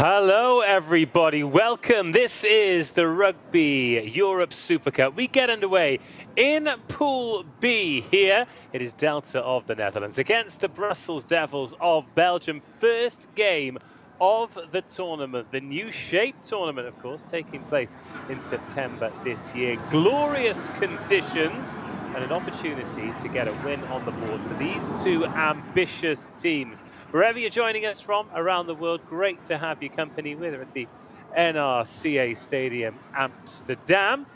Hello everybody, welcome. This is the Rugby Europe Super Cup. We get underway in Pool B here. It is Delta of the Netherlands against the Brussels Devils of Belgium. First game of the tournament, the new shape tournament, of course, taking place in September this year. Glorious conditions and an opportunity to get a win on the board for these two ambitious teams. Wherever you're joining us from around the world, great to have your company, whether at the NRCA Stadium Amsterdam.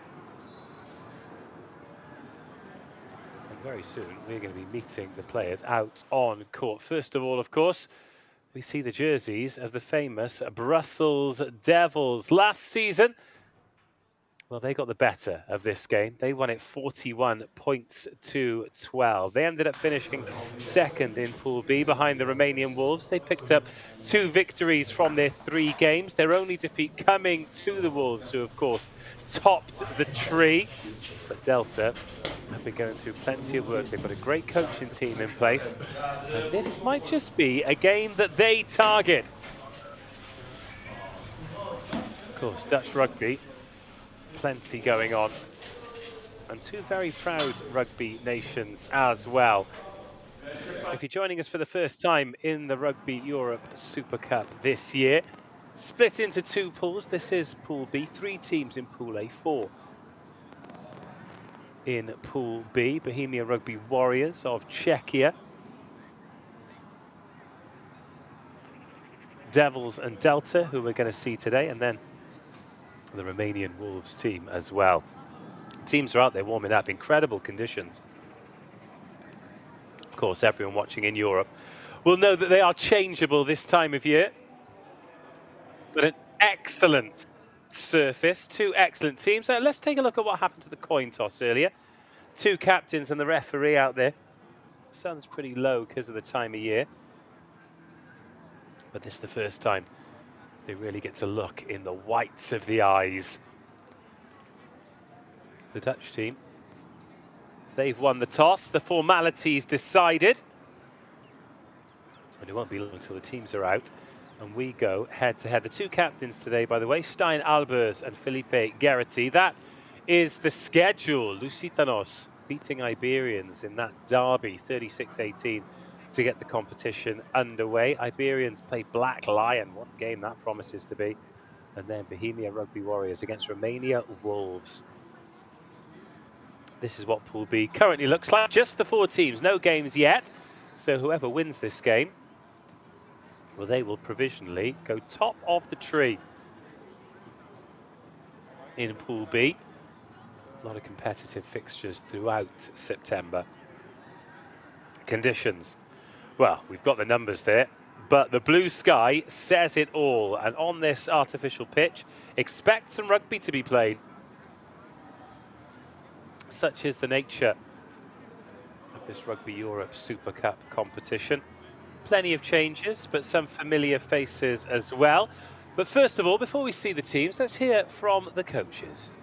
And very soon we're going to be meeting the players out on court. First of all, of course, we see the jerseys of the famous Brussels Devils. Last season, well, they got the better of this game. They won it 41 points to 12. They ended up finishing second in Pool B behind the Romanian Wolves. They picked up 2 victories from their 3 games. Their only defeat coming to the Wolves, who, of course, topped the tree. But Delta have been going through plenty of work. They've got a great coaching team in place. And this might just be a game that they target. Of course, Dutch rugby. Plenty going on, and 2 very proud rugby nations as well. If you're joining us for the first time in the Rugby Europe Super Cup this year, split into 2 pools. This is Pool B, 3 teams in Pool A, 4 in Pool B. Bohemia Rugby Warriors of Czechia, Devils and Delta, who we're going to see today, and then the Romanian Wolves team as well. Teams are out there warming up, incredible conditions. Of course, everyone watching in Europe will know that they are changeable this time of year. But an excellent surface, 2 excellent teams. So let's take a look at what happened to the coin toss earlier. 2 captains and the referee out there. Sun's pretty low because of the time of year. But this is the first time they really get to look in the whites of the eyes. The Dutch team, they've won the toss. The formalities decided. And it won't be long until the teams are out. And we go head-to-head. The 2 captains today, by the way, Stein Albers and Felipe Gerety. That is the schedule. Lusitanos beating Iberians in that derby, 36-18. To get the competition underway. Iberians play Black Lion. What a game that promises to be. And then Bohemia Rugby Warriors against Romania Wolves. This is what Pool B currently looks like. Just the 4 teams, no games yet. So whoever wins this game, well, they will provisionally go top of the tree in Pool B. A lot of competitive fixtures throughout September. Conditions. Well, we've got the numbers there, but the blue sky says it all. And on this artificial pitch, expect some rugby to be played. Such is the nature of this Rugby Europe Super Cup competition. Plenty of changes, but some familiar faces as well. But first of all, before we see the teams, let's hear from the coaches.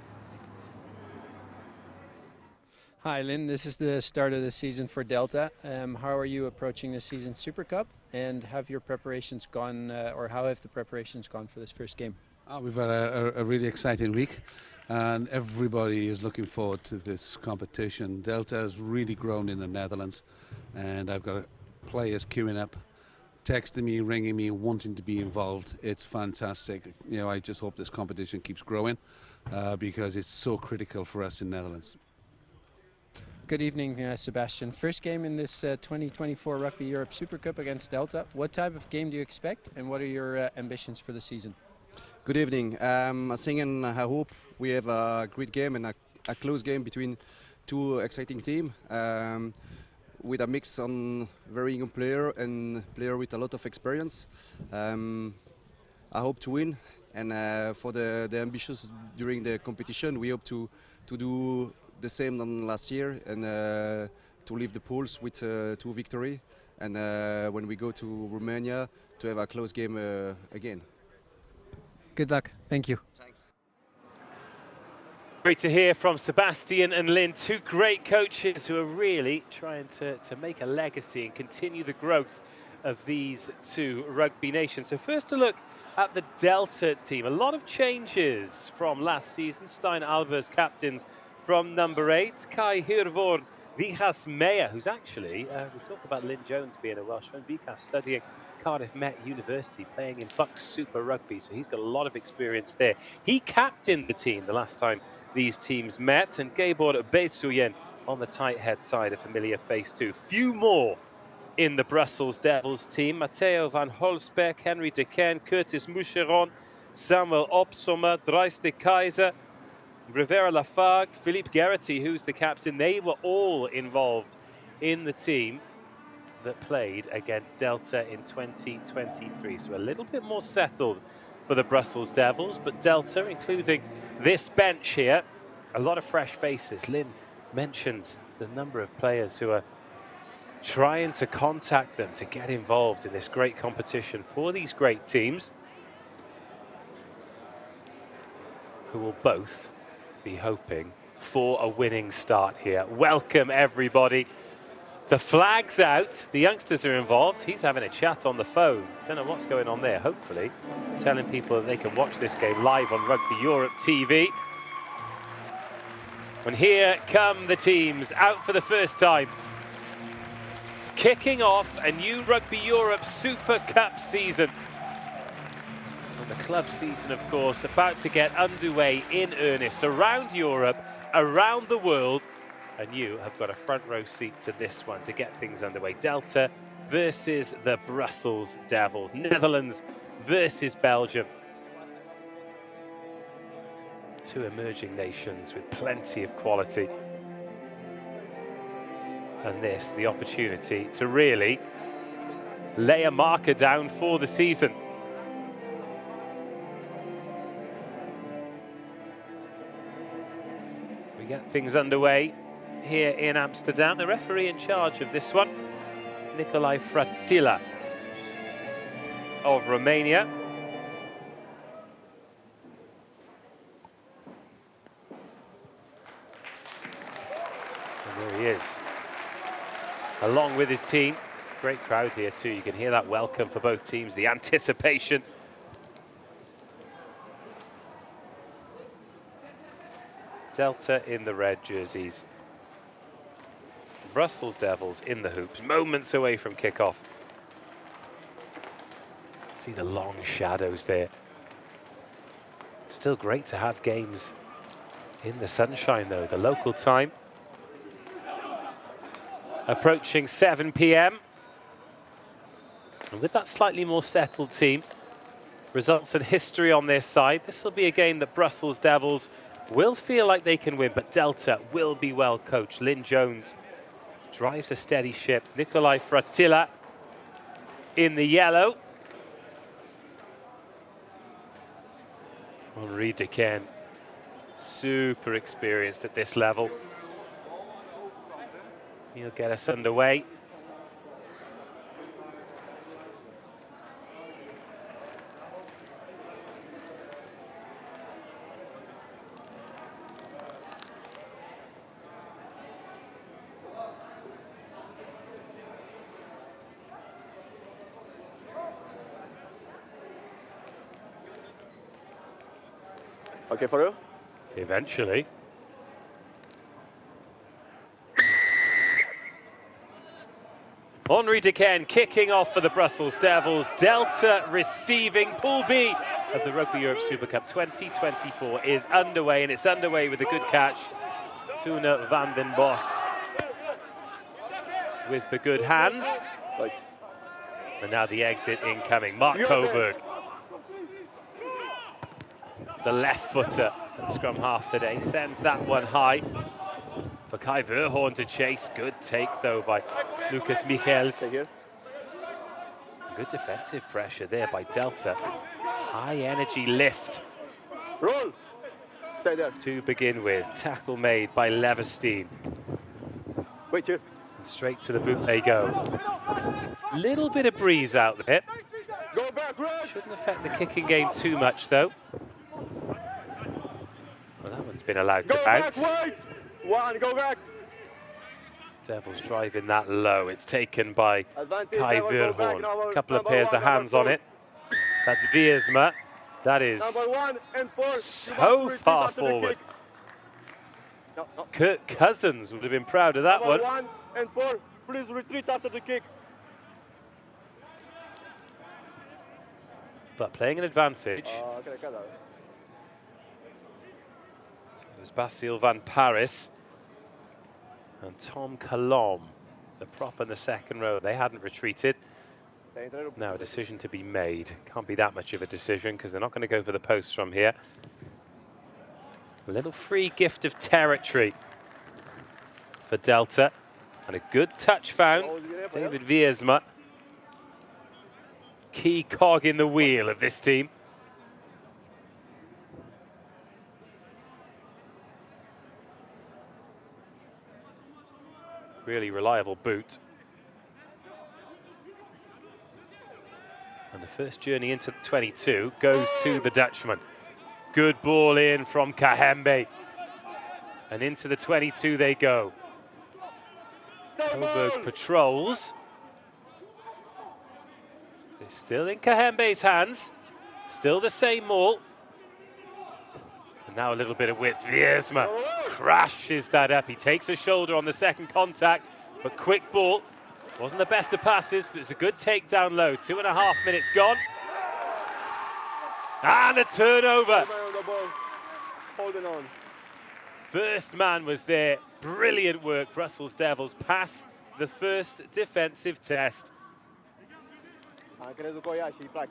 Hi Lynn, this is the start of the season for Delta. How are you approaching the season Super Cup, and have your preparations gone, or how have the preparations gone for this first game? We've had a really exciting week, and everybody is looking forward to this competition. Delta has really grown in the Netherlands, and I've got players queuing up, texting me, ringing me, wanting to be involved. It's fantastic. You know, I just hope this competition keeps growing because it's so critical for us in Netherlands. Good evening, Sebastian. First game in this 2024 Rugby Europe Super Cup against Delta. What type of game do you expect, and what are your ambitions for the season? Good evening. I think and I hope we have a great game and a close game between 2 exciting teams with a mix on very young player and player with a lot of experience. I hope to win, and for the ambitious during the competition, we hope to do the same than last year, and to leave the pools with 2 victories, and when we go to Romania, to have a close game again. Good luck. Thank you. Thanks. Great to hear from Sebastian and Lynn, 2 great coaches who are really trying to make a legacy and continue the growth of these 2 rugby nations. So first, a look at the Delta team. A lot of changes from last season. Stein Albers captains from number 8. Kai Hirvorn Vikas Meyer, who's actually, we talk about Lynn Jones being a Welshman, Vikas studying Cardiff Met University, playing in Bucks Super Rugby, so he's got a lot of experience there. He captained the team the last time these teams met, and Gabor Besuyen on the tight head side, a familiar face too. Few more in the Brussels Devils team. Matteo van Holsbeck, Henry de Ken, Curtis Moucheron, Samuel Opsommer, Dries de Keizer, Rivera Lafargue, Philippe Gerety, who's the captain. They were all involved in the team that played against Delta in 2023. So a little bit more settled for the Brussels Devils, but Delta, including this bench here, a lot of fresh faces. Lynn mentioned the number of players who are trying to contact them to get involved in this great competition for these great teams, who will both be hoping for a winning start here. Welcome everybody. The flag's out, the youngsters are involved. He's having a chat on the phone. Don't know what's going on there. Hopefully telling people that they can watch this game live on Rugby Europe TV. And here come the teams out for the first time, kicking off a new Rugby Europe Super Cup season. And the club season, of course, about to get underway in earnest around Europe, around the world. And you have got a front row seat to this one to get things underway. Delta versus the Brussels Devils. Netherlands versus Belgium. Two emerging nations with plenty of quality. And this, the opportunity to really lay a marker down for the season. We get things underway here in Amsterdam. The referee in charge of this one, Nicolae Fratila of Romania. And there he is, along with his team. Great crowd here too. You can hear that welcome for both teams, the anticipation. Delta in the red jerseys. Brussels Devils in the hoops, moments away from kickoff. See the long shadows there. Still great to have games in the sunshine though. The local time approaching 7 p.m. And with that slightly more settled team, results and history on their side, this will be a game that Brussels Devils will feel like they can win, but Delta will be well coached. Lynn Jones drives a steady ship. Nicolae Fratila in the yellow. Henri de Ken, super experienced at this level. He'll get us underway. Okay for you? Eventually. Henri de Ken kicking off for the Brussels Devils. Delta receiving. Pool B of the Rugby Europe Super Cup 2024 is underway, and it's underway with a good catch. Tuna van den Bos with the good hands. Right. And now the exit incoming. Mark Coburg, the left footer at scrum half today, sends that one high for Kai Verhoorn to chase. Good take though by Lucas Michels. Good defensive pressure there by Delta. High energy lift. Roll. Stay there. To begin with, tackle made by Leverstein. Wait here. And straight to the boot they go. Little bit of breeze out there. Go back, right. Shouldn't affect the kicking game too much though. Well, that one's been allowed to bounce. Back, wait. One, go back. Devils driving that low. It's taken by Advantage, Kai never go back Verhoorn. now. A couple of Number pairs one, of hands on number it. That's Wiersma. That is Number 1 and 4. so far forward. No, no. Kirk Cousins would have been proud of that Number one. 1 and 4. Please retreat after the kick. But playing an advantage. Cred că da. It was Basil van Paris and Tom Colom, the prop in the second row. They hadn't retreated. Now a decision to be made. Can't be that much of a decision because they're not going to go for the post from here. A little free gift of territory for Delta. And a good touch found. David Wiersma. Key cog in the wheel of this team. Really reliable boot. And the first journey into the 22 goes to the Dutchman. Good ball in from Kahembe. And into the 22 they go. Coburg patrols. It's still in Kahembe's hands. Still the same maul. And now a little bit of width. Wiersma crashes that up. He takes a shoulder on the second contact, but quick ball. Wasn't the best of passes, but it's a good takedown low. 2.5 minutes gone. And a turnover. Holding on. First man was there. Brilliant work. Brussels Devils pass the first defensive test. Am crezut că o ia și îi pleacă.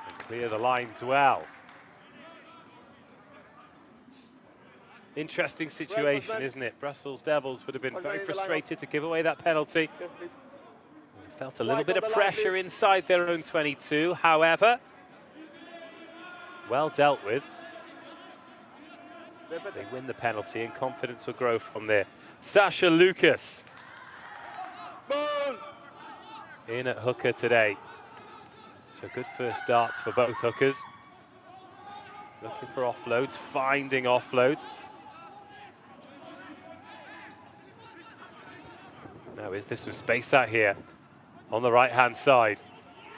And clear the lines well. Interesting situation, isn't it? Brussels Devils would have been very frustrated to give away that penalty. Felt a little bit of pressure inside their own 22. However, well dealt with. They win the penalty and confidence will grow from there. Sasha Lucas in at hooker today. So good first darts for both hookers. Looking for offloads, finding offloads. Now is there some space out here on the right-hand side?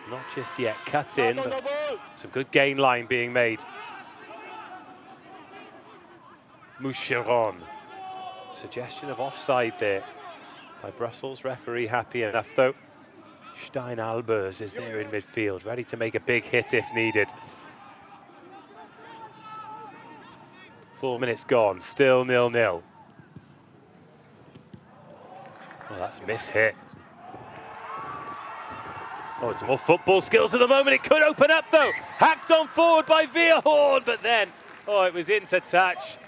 Not just yet, cut in, but some good gain line being made. Moucheron. Suggestion of offside there by Brussels. Referee happy enough though. Stein Albers is there in midfield, ready to make a big hit if needed. 4 minutes gone, still 0-0. Oh, that's miss-hit. Oh, it's more football skills at the moment. It could open up though. Hacked on forward by Veerhoorn, but then, oh, it was into touch.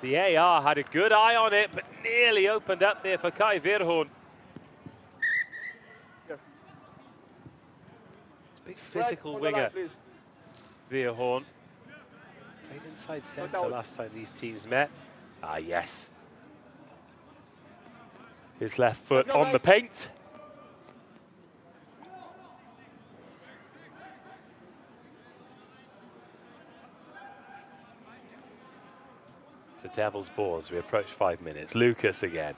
The AR had a good eye on it, but nearly opened up there for Kai Veerhoorn. It's a big physical winger, Veerhoorn. Played inside centre last time these teams met. Ah, yes. His left foot on the paint. It's a Devils ball as we approach 5 minutes. Lucas again.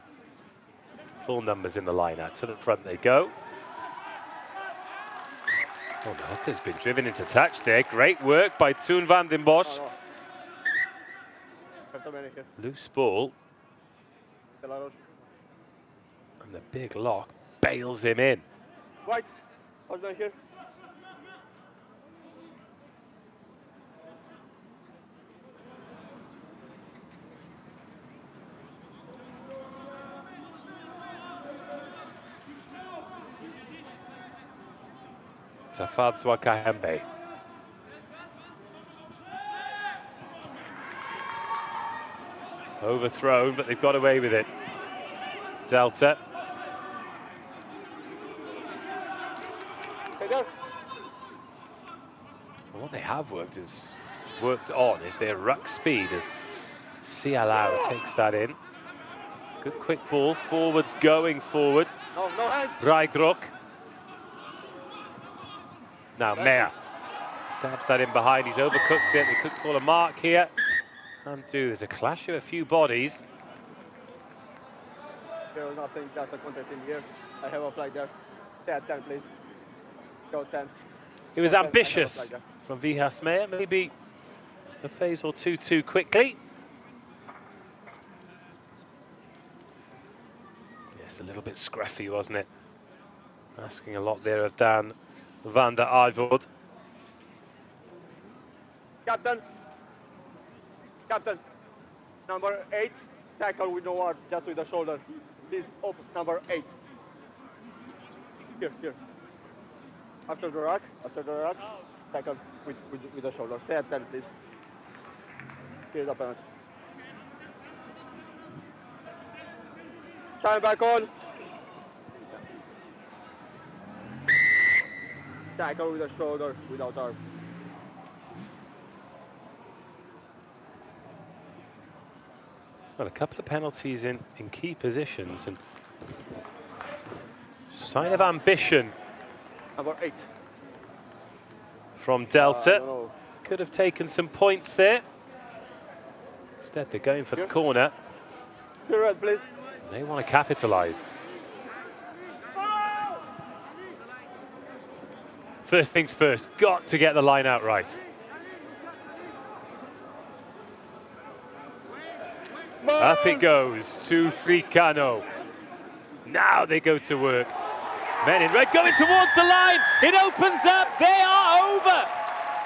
Full numbers in the line out. To the front they go. Oh, the hooker's been driven into touch there. Great work by Toon van den Bosch. Loose ball. And the big lock bails him in. White, hold on here. Tafadzwa Kahembe. Overthrown, but they've got away with it. Delta. Well, what they have worked on is their ruck speed as Sialau takes that in. Good quick ball, forwards going forward. No hands. Rijgrok. Now Meyer stabs that in behind, he's overcooked it, they could call a mark here. Can do. There's a clash of a few bodies. There was nothing, just a contest in here. I have a flag there. Stay at 10, please. Go 10. It was Go 10. I have a ambitious flag there. from Vihas Meyer. Maybe a phase or two too quickly. Yes, a little bit scruffy, wasn't it? Asking a lot there of Dan van der Aardvoort. Captain. Captain. Number 8. Tackle with no words, just with the shoulder. Please, up, number 8. Here. After the rack, tackle with the shoulder. Stay at 10, please. Here's the penalty. Time back on. Tackle with the shoulder, without arm. Well, a couple of penalties in key positions and sign of ambition Number 8. from Delta. No. Could have taken some points there. Instead, they're going for the corner. Here, red, please. They want to capitalise. First things first, got to get the line out right. Up it goes to Fricano. Now they go to work. Men in red going towards the line. It opens up. They are over.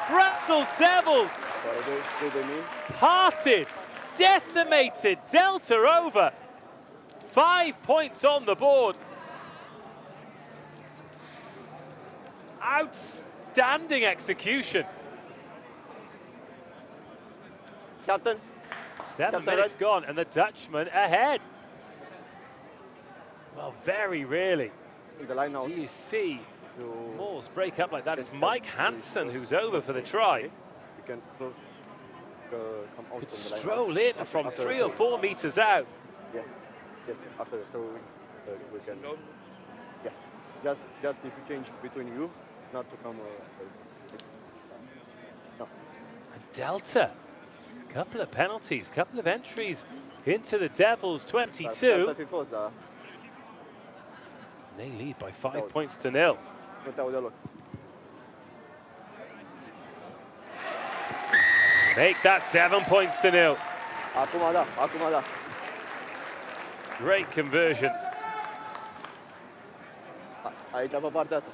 Brussels Devils What do they mean? parted, decimated. Delta over. 5 points on the board. Outstanding execution. Captain. 7 Captain minutes Red. gone and the Dutchman ahead. Well, very rarely In the line now. do you see You Mauls break up like that. It's Mike Hansen who's over for the try. can close, come out Could from the line. stroll in After- from after 3 the or throw. 4 meters out. Yes, after the throwing, we can. Yeah, just if you change between you, not to come. No. And Delta, couple of penalties, couple of entries into the Devils 22. That's first, And they lead by 5 That was- points to 0. look. Make that 7 points to 0. Acum da. Great conversion. Aici pe partea asta.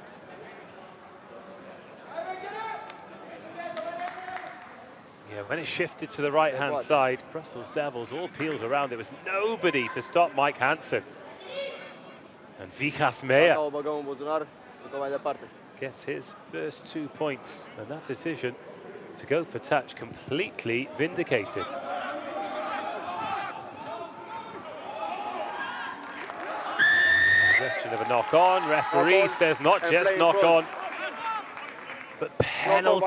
Yeah, when it shifted to the right-hand what? side, Brussels Devils all peeled around. There was nobody to stop Mike Hansen. And Vihas Meyer O băgăm în buzunar, ducă mai departe. gets his first 2 points. And that decision to go for touch completely vindicated. Suggestion of a knock-on. Referee Knock on says not and just playing knock-on, but Knock on by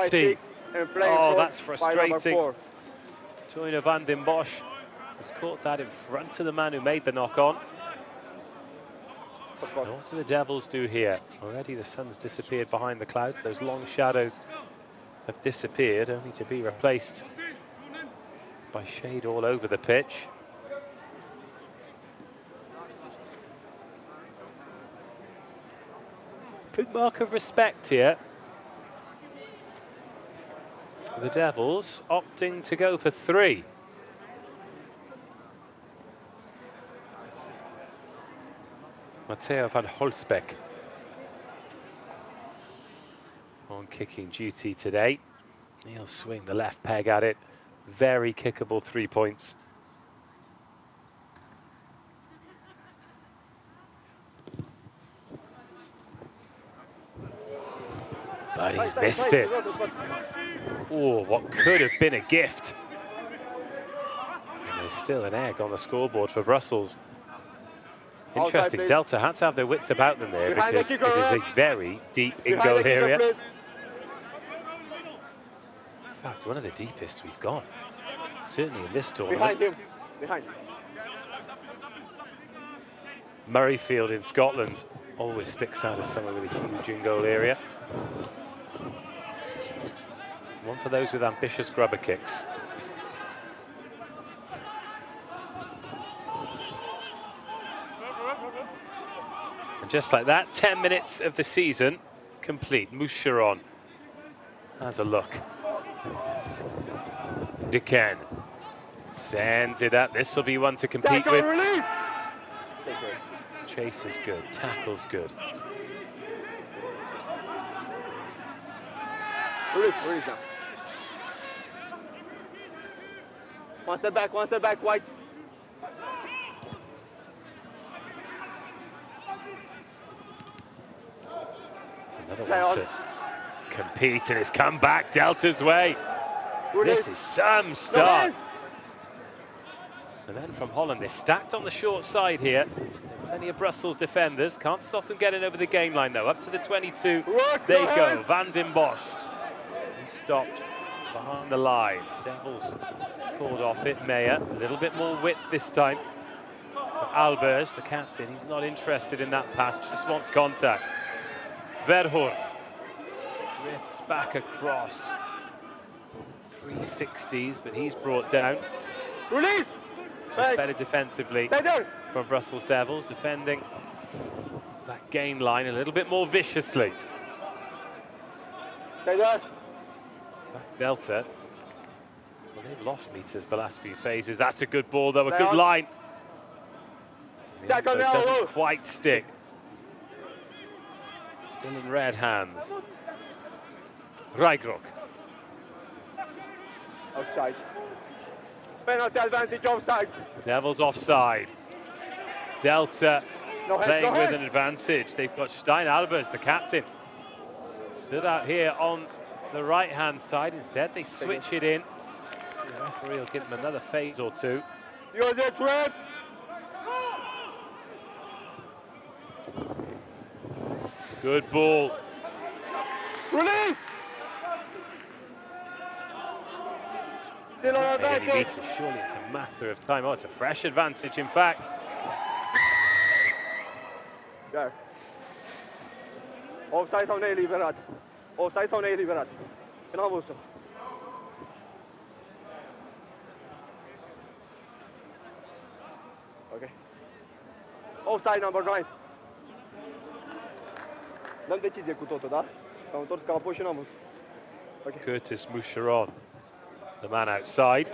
penalty. 6 and playing Oh, front that's by number frustrating. 4. Toyne van den Bosch has caught that in front of the man who made the knock-on. And what do the Devils do here? Already the sun's disappeared behind the clouds. Those long shadows have disappeared, only to be replaced by shade all over the pitch. Big mark of respect here. The Devils opting to go for 3. Matteo van Holsbeck on kicking duty today. He'll swing the left peg at it. Very kickable 3 points. But he's missed it. Oh, what could have been a gift. And there's still an egg on the scoreboard for Brussels. Interesting, please. Delta had to have their wits about them there Behind the because it kicker, is a right? very deep Behind in-goal the kicker, area. please. In fact, one of the deepest we've got, certainly in this tournament. Behind him. Behind. Murrayfield in Scotland always sticks out as somewhere with a huge in-goal area. One for those with ambitious grubber kicks. just like that, 10 minutes of the season complete. Moucheron has a look. Duquesne sends it up. This will be one to compete Tackle, with. release. Chase is good, tackle's good. Release now. One step back, White. It's another one to compete, and it's come back Delta's way. This is some start. And then from Holland, they're stacked on the short side here. Plenty of Brussels defenders. Can't stop them getting over the game line, though. Up to the 22, they go. Van den Bosch. He stopped behind the line. Devils called off it. Meyer, a little bit more width this time. But Albers, the captain, he's not interested in that pass, just wants contact. Verhoorn drifts back across. 360s, but he's brought down. Release! It's better defensively from Brussels Devils, defending that gain line a little bit more viciously. Delta, well, they've lost meters the last few phases. That's a good ball, though, a good line. The info doesn't quite stick. Still in red hands. Rijgrock. Offside. Penalty advantage, offside. Devils offside. Delta playing with an advantage. They've got Stein Albers, the captain. Stood out here on the right-hand side. Instead, they switch it in. The referee will give them another phase or two. You're the threat. Good ball. Release! Still on Really advantage. needs it. Surely it's a matter of time. Oh, it's a fresh advantage, in fact. There. Offside sau neeliberat. Offside sau neeliberat. Că n-am văzut-o. Ok. Offside number 9. Dăm decizie cu totul, da? Că am întors capul și n-am văzut. Okay. Curtis Moucheron, the man outside.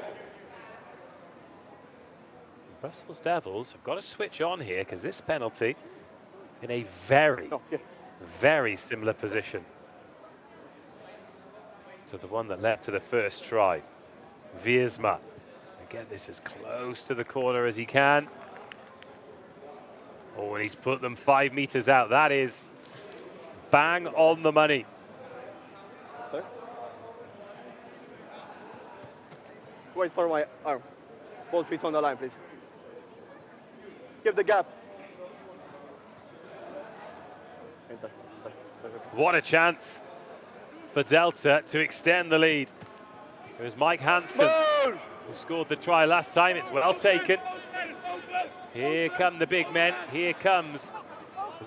Brussels Devils have got to switch on here because this penalty in a very similar position to the one that led to the first try. Wiersma get this as close to the corner as he can. Oh, and he's put them 5 meters out. That is bang on the money. Sorry? Wait for my arm. Both feet on the line, please. Give the gap. Enter. What a chance for Delta to extend the lead. It was Mike Hansen who scored the try last time. It's well taken. Here come the big men. Here comes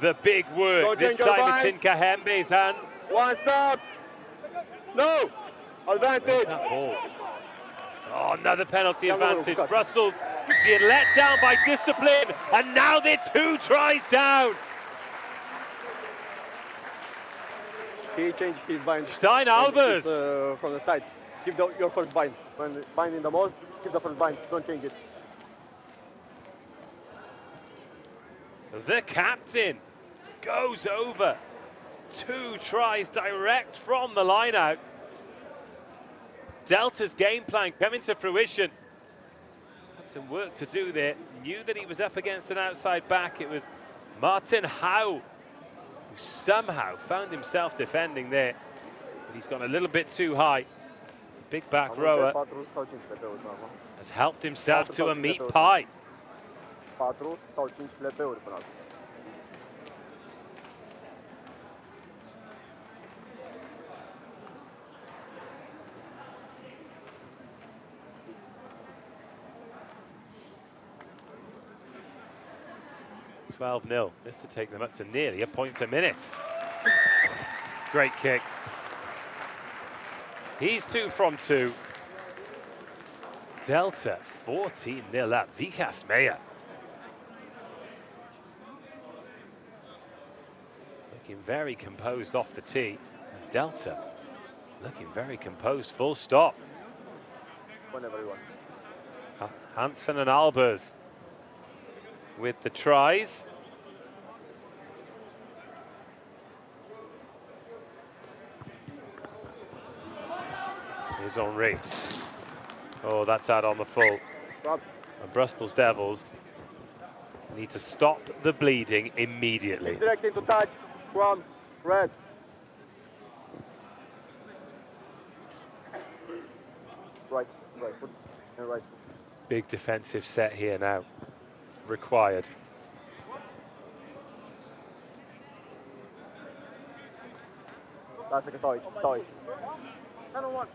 the big work. This time it's in Kahembe's hands. One stop. No. Advantage. That ball. Oh, another penalty advantage. Brussels being let down by discipline, and now they're 2 tries down. He changed his bind. Stein Albers. From the side. Give your first bind. When bind in the ball, give the first bind. Don't change it. The captain goes over. 2 tries direct from the line out. Delta's game plan coming to fruition. Had some work to do there. Knew that he was up against an outside back. It was Martin Howe who somehow found himself defending there. But he's gone a little bit too high. The big back rower has helped himself to a meat pie. 4 sau 5 plepeuri până acum. $12-0. This to take them up to nearly a point a minute. Great kick. He's 2 from 2. Delta 14-0 up. Vikas Meyer. looking very composed off the tee. And Delta looking very composed, full stop. Whenever you want. Hansen and Albers with the tries. Here's Henri. Oh, that's out on the full. Stop. And Brussels Devils need to stop the bleeding immediately. Direct into touch from red. Right, foot, and right. Big defensive set here now, required. That's like a toy. Another one.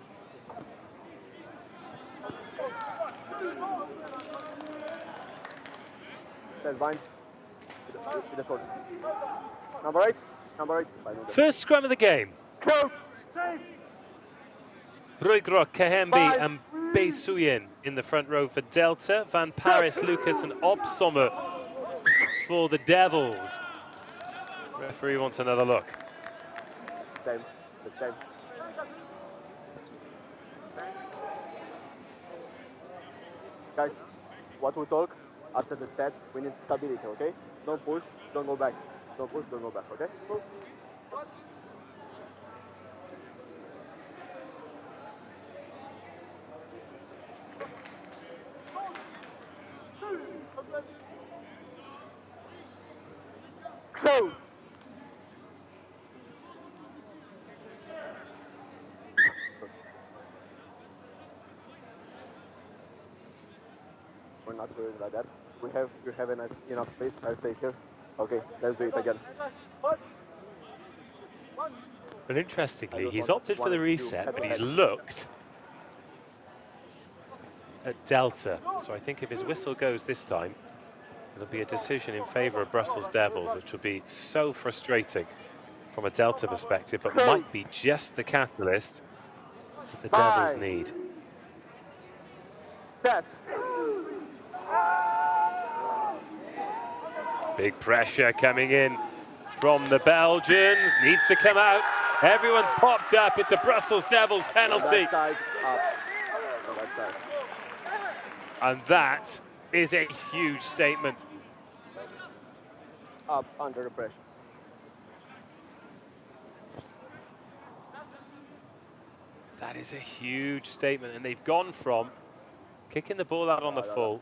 That's fine. With the short. Number 8. First scrum of the game. Go. Ruigrok, Kahembi and Beisuyen in the front row for Delta. Van Paris, Lucas and Obsommer for the Devils. Referee wants another look. The same. Guys, what we talk after the set, we need stability, okay? Don't push, don't go back. Don't push, don't go back, okay? Move. Close. We're not doing like that. You have enough space. I'll stay here. Okay, let's do it again. But interestingly, he's opted for the reset, but he's looked at Delta. So I think if his whistle goes this time, it'll be a decision in favour of Brussels Devils, which will be so frustrating from a Delta perspective, but might be just the catalyst that the Devils need. Set. Big pressure coming in from the Belgians. Needs to come out. Everyone's popped up. It's a Brussels Devils penalty. And that is a huge statement. Up under the pressure. That is a huge statement. And they've gone from kicking the ball out on the full,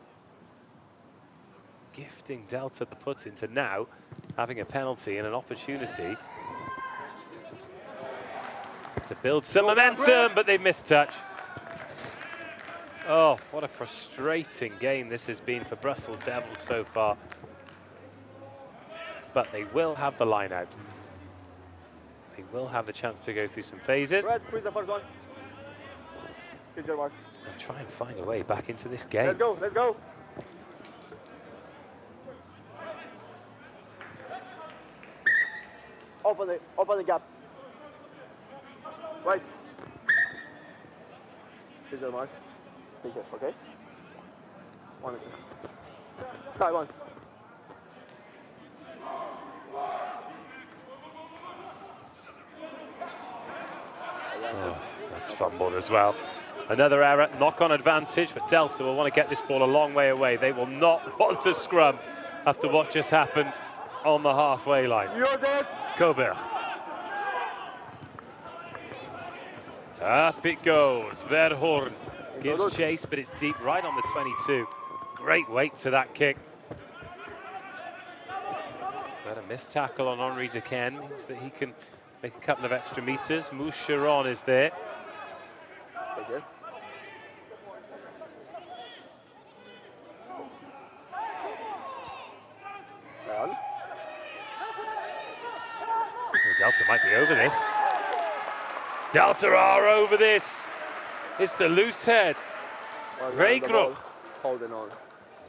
gifting Delta the put-in, to now having a penalty and an opportunity to build some momentum, but they missed touch. Oh, what a frustrating game this has been for Brussels Devils so far. But they will have the line out. They will have the chance to go through some phases. Red, squeeze the first one. And try and find a way back into this game. Let's go. Open the gap. Right. Scissor mark. Take it, okay? 1 or 2. Try one. Oh, that's fumbled as well. Another error, knock-on advantage, but Delta will want to get this ball a long way away. They will not want to scrum after what just happened on the halfway line. Coburg. Up it goes. Verhoorn gives chase, but it's deep right on the 22. Great weight to that kick. But a missed tackle on Henri Dequesne means that he can make a couple of extra meters. Moucheron is there. Delta might be over this. Delta are over this. It's the loose head. Ruigrok. Holding on.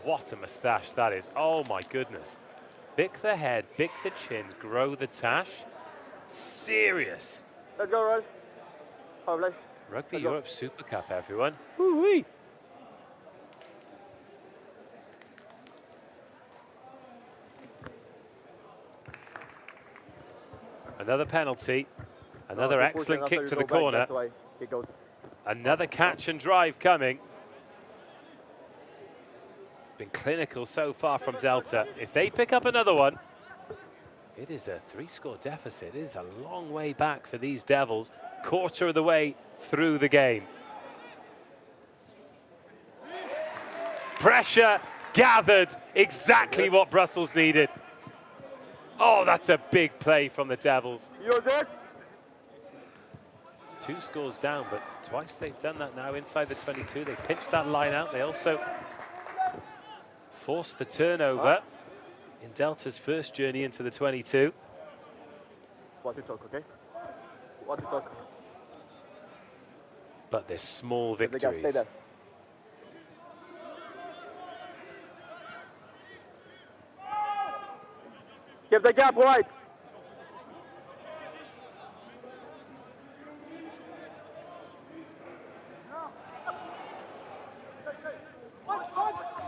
What a moustache that is. Oh my goodness. Bick the head, bick the chin, grow the tash. Serious. Let's go, Rod. Probably. Rugby Europe Super Cup, everyone. Woo-wee. Another penalty. Another No, excellent after kick you to go the back, corner. that's why he goes. Another catch and drive coming. Been clinical so far from Delta. If they pick up another one, it is a 3-score deficit. It is a long way back for these Devils. Quarter of the way through the game. Pressure gathered, exactly what Brussels needed. Oh, that's a big play from the Devils. You're there? 2 scores down, but twice they've done that now inside the 22. They pinched that line out. They also forced the turnover in Delta's first journey into the 22. What you talk, okay? What you talk? But they're small Stay victories. there. Give the gap wide.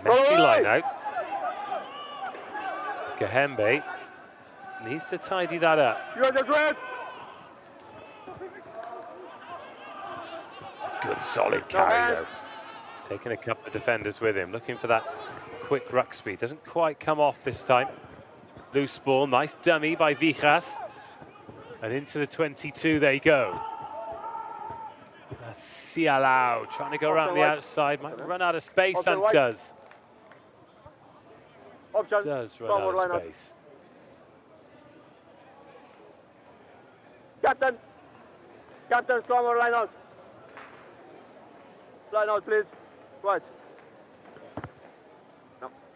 Messy line out. Gahembe needs to tidy that up. You're the red. It's a good solid carry though. Taking a couple of defenders with him, looking for that quick ruck speed. Doesn't quite come off this time. Loose ball, nice dummy by Vijas. And into the 22 they go. Sialau trying to go around the outside, might run out of space and does. Option. Does run out of space. Captain. Captain, stronger line out. Line out, please. Right.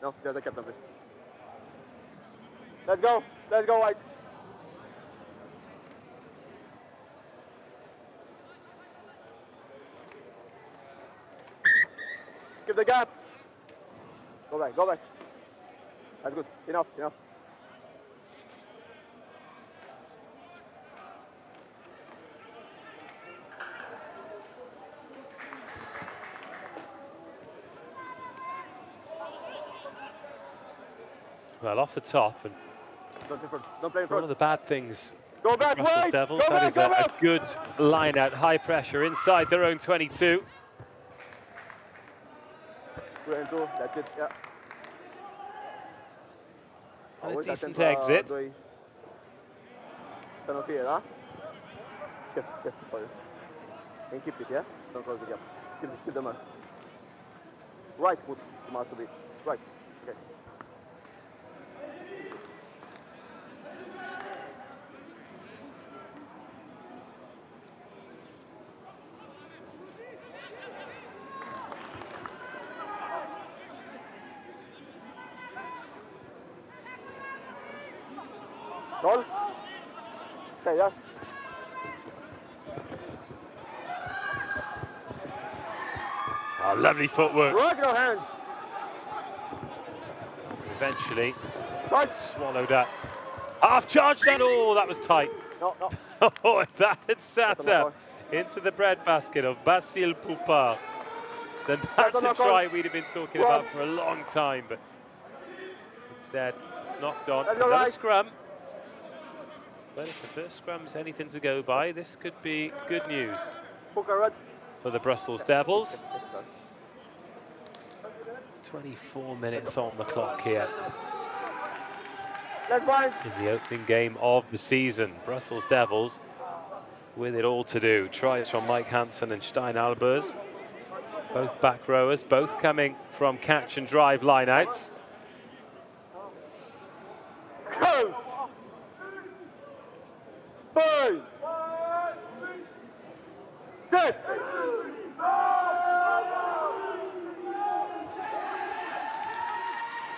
No, there's the captain, please. Let's go, White. Give the gap. Go back. That's good. Enough. Well, off the top, and Don't play in one front. of the bad things Go back, Brussels White. Devils, Go that back, is go a back. good line out, high pressure inside their own 22. 2 and 2, that's it, yeah. And a decent exit. Penalty here, huh? Yes, sorry. And keep it, yeah? Don't close the gap. Keep the man. Right foot, it must be. Right, okay. Goal. Okay, yeah. Oh, lovely footwork. Work your hand. Eventually, Right. swallowed up. Half charge then. Oh, that was tight. No. Oh, if that had sat That's a knock up into the breadbasket of Basile Poupard, then that's a knock on. try we'd have been talking about for a long time. But instead, it's knocked on. It's another scrum. But if the first scrum's anything to go by, this could be good news for the Brussels Devils. 24 minutes on the clock here in the opening game of the season. Brussels Devils with it all to do. Tries from Mike Hansen and Stein Albers. Both back rowers, both coming from catch and drive lineouts.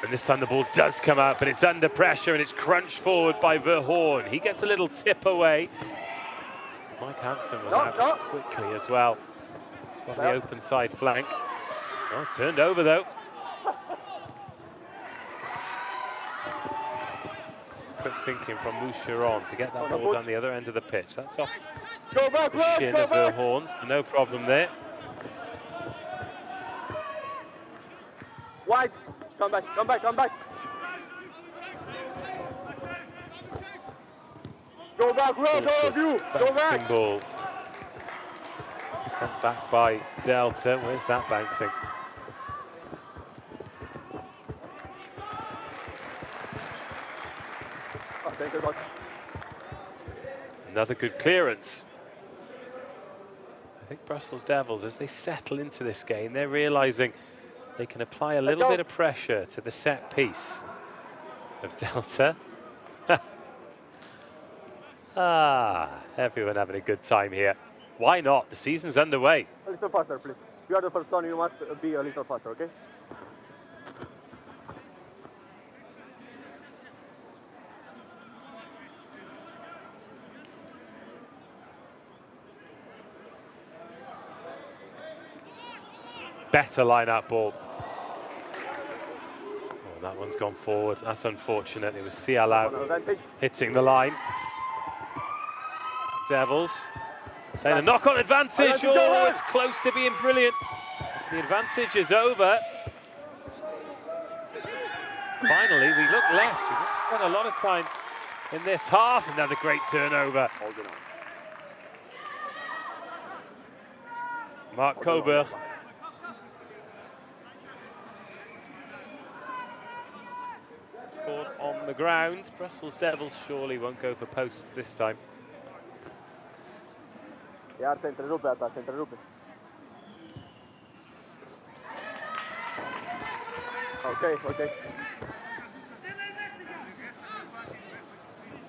And this time the ball does come out, but it's under pressure and it's crunched forward by Verhoorn. He gets a little tip away. Mike Hansen was out quickly as well from the open side flank. Oh, turned over though. Quick thinking from Moucheron to get that ball down the other end of the pitch. That's off the shin of Verhoorn's. No problem there. Wide. Come back. Go back, Red, all of you! Go Bouncing back! ball. Sent back by Delta. Where's that bouncing? Oh, thank you, coach. Another good clearance. I think Brussels Devils, as they settle into this game, they're realising they can apply a little bit of pressure to the set piece of Delta. Everyone having a good time here. Why not? The season's underway. A little faster, please. You are the first one, you must be a little faster, okay? Better line-out ball. Oh, that one's gone forward. That's unfortunate. It was Sialau hitting the line. Devils. Then a knock-on advantage. Oh, it's close to being brilliant. The advantage is over. Finally, we look left. We've not spent a lot of time in this half. Another great turnover. Mark Coburg. Caught on the ground. Brussels Devils surely won't go for posts this time. Iar se întrerupe asta, se întrerupe. Okay.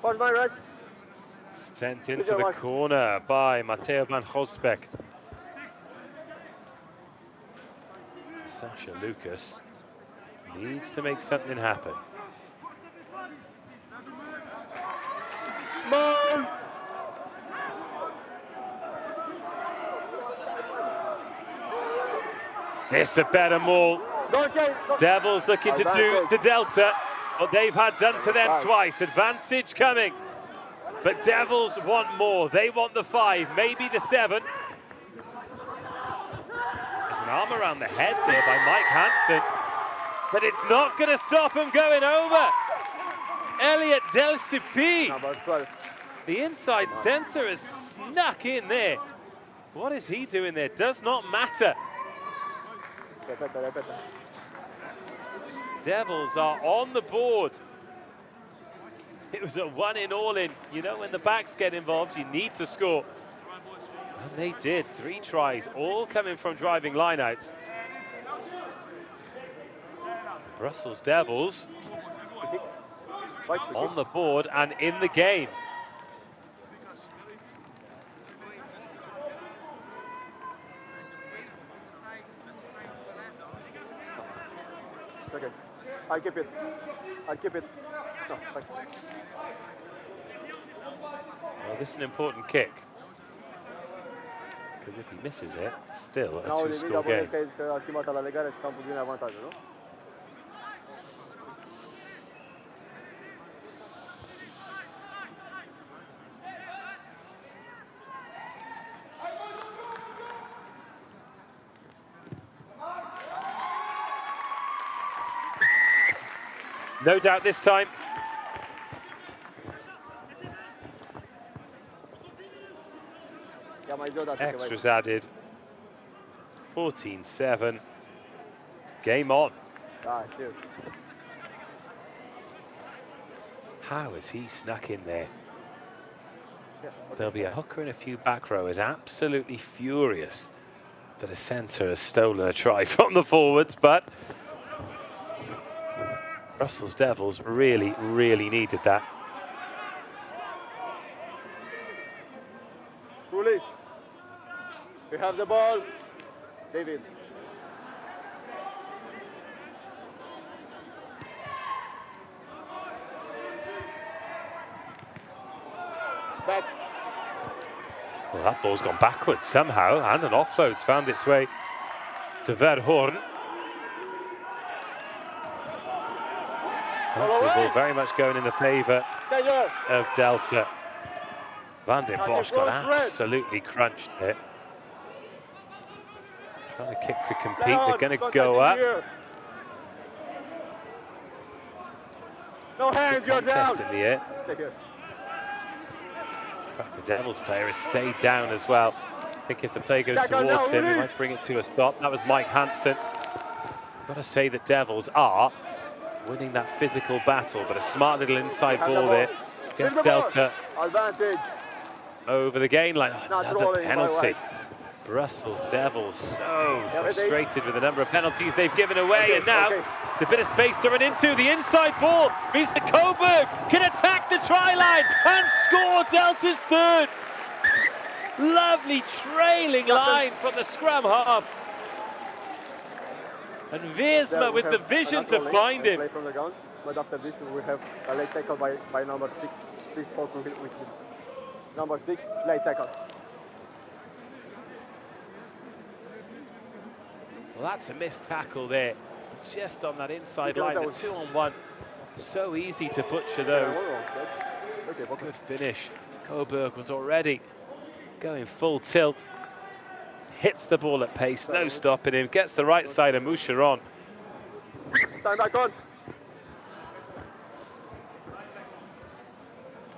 Watch my right. Sent into the corner by Matteo van Gosbeck. Sasha Lucas needs to make something happen. This is a better maul. Devils looking to do to Delta what they've had done to them twice. Advantage coming. But Devils want more. They want the 5, maybe the 7. There's an arm around the head there by Mike Hansen. But it's not going to stop him going over. Elliot Del Cipi. The inside centre has snuck in there. What is he doing there? Does not matter. Devils are on the board. It was a 1-in, all-in. You know, when the backs get involved, you need to score. And they did. 3 tries, all coming from driving lineouts. Brussels Devils on the board and in the game. Okay. I'll keep it. No, thank you. Well, this is an important kick. Because if he misses it, still a 2-score game. No doubt this time. Extras added. 14-7. Game on. How has he snuck in there? There'll be a hooker and a few back rowers absolutely furious that a centre has stolen a try from the forwards, but Brussels Devils really, really needed that. Coolish, we have the ball. David. Back. Well, that ball's gone backwards somehow, and an offload's found its way to Verhoorn. The ball very much going in the favour of Delta. Van den Bosch got absolutely crunched there. Trying to kick to compete, they're going to go up. No hands, you're down. In the air. fact, the Devils player has stayed down as well. I think if the play goes towards him, he might bring it to a stop. That was Mike Hansen. Got to say the Devils are winning that physical battle, but a smart little inside ball there. Gets Delta over the gain line. Another penalty. Brussels Devils so frustrated with the number of penalties they've given away, and now it's a bit of space to run into. The inside ball means that Coburg can attack the try line and score Delta's third. Lovely trailing line from the scrum half. And Wiersma with the vision to find him. But after this, we have a late tackle by number 6. Please focus with number 6, late tackle. Well, that's a missed tackle there. Just on that inside line, the 2-on-1. So easy to butcher those. Good finish. Coburg was already going full tilt. Hits the ball at pace, no stopping him. Gets the right side of Moucheron. Stand back on.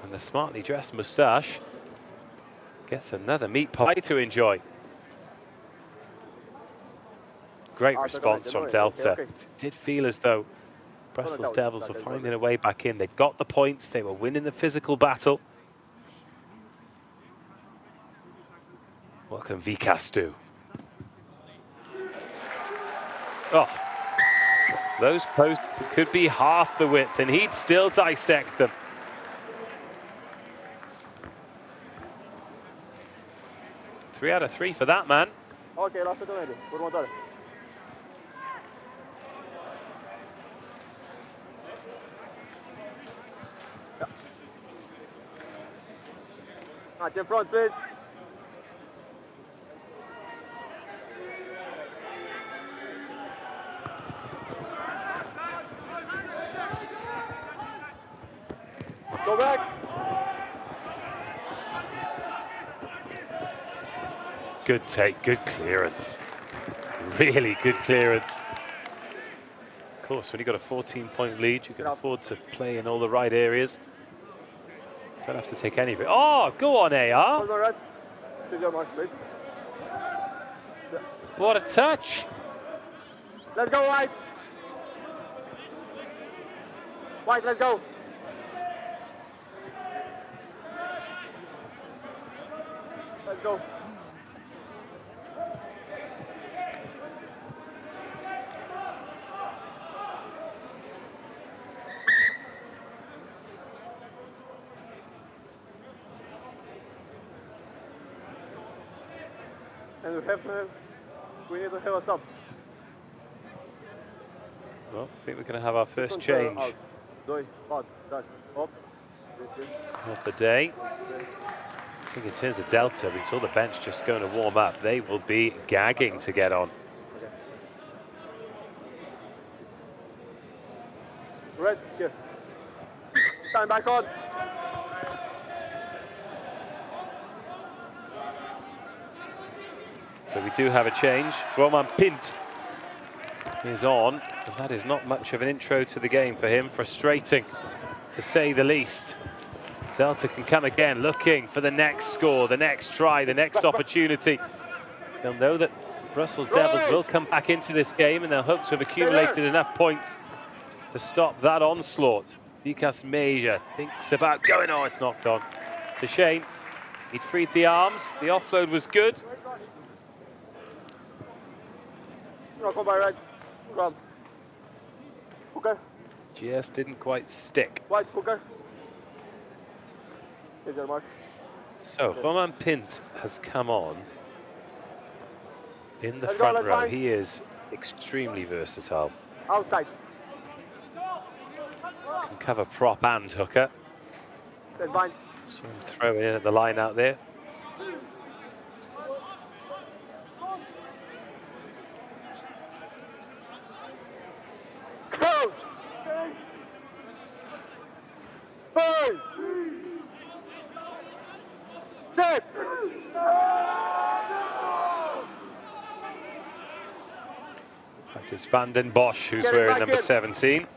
And the smartly dressed moustache gets another meat pie to enjoy. Great response from Delta. It did feel as though Brussels Devils were finding a way back in. They got the points, they were winning the physical battle. What can Vikas do? Oh, those posts could be half the width and he'd still dissect them. Three out of three for that man. Okay, last ready. Good one, Match in front, please. Go back. Good take, good clearance. Really good clearance. Of course, when you've got a 14-point lead, you can afford to play in all the right areas. Don't have to take any of it. Oh, go on, AR. What a touch. Let's go, White. White, let's go. Let's go. And we need to have a stop. Well, I think we're going to have our first change of the day. I think in terms of Delta, we saw the bench just going to warm up. They will be gagging to get on. Red, yes. Stand back on. So we do have a change. Roman Pint is on, and that is not much of an intro to the game for him. Frustrating, to say the least. Delta can come again, looking for the next score, the next try, the next opportunity. They'll know that Brussels Devils will come back into this game, and they'll hope to have accumulated enough points to stop that onslaught. Vikas Major thinks about going, oh, it's knocked on. It's a shame. He'd freed the arms, the offload was good. Come by right. Grab. Hooker. Just didn't quite stick. White, hooker. Here's your mark. So Roman Pint has come on in the front row. He is extremely versatile. Outside. Can cover prop and hooker. Stand by. Saw him throw it in at the line out there. Go! 5, 6. That is Van den Bosch, who's wearing number 17.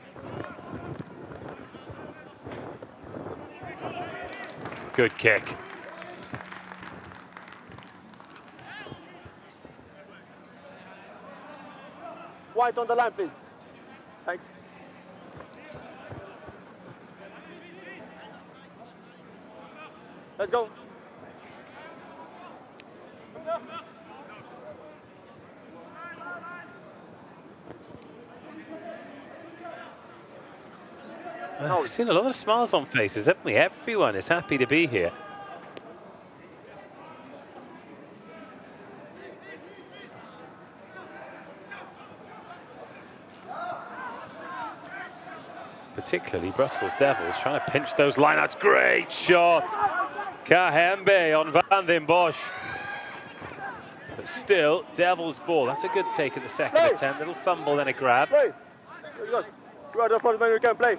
Good kick. White on the line, please. Thanks. Let's go. We've seen a lot of smiles on faces, haven't we? Everyone is happy to be here. Particularly Brussels Devils trying to pinch those lineouts. Great shot! Kahembe on Van den Bosch. But still, Devils ball. That's a good take at the second attempt. Little fumble, then a grab. Play. Good. You are the first man you can play.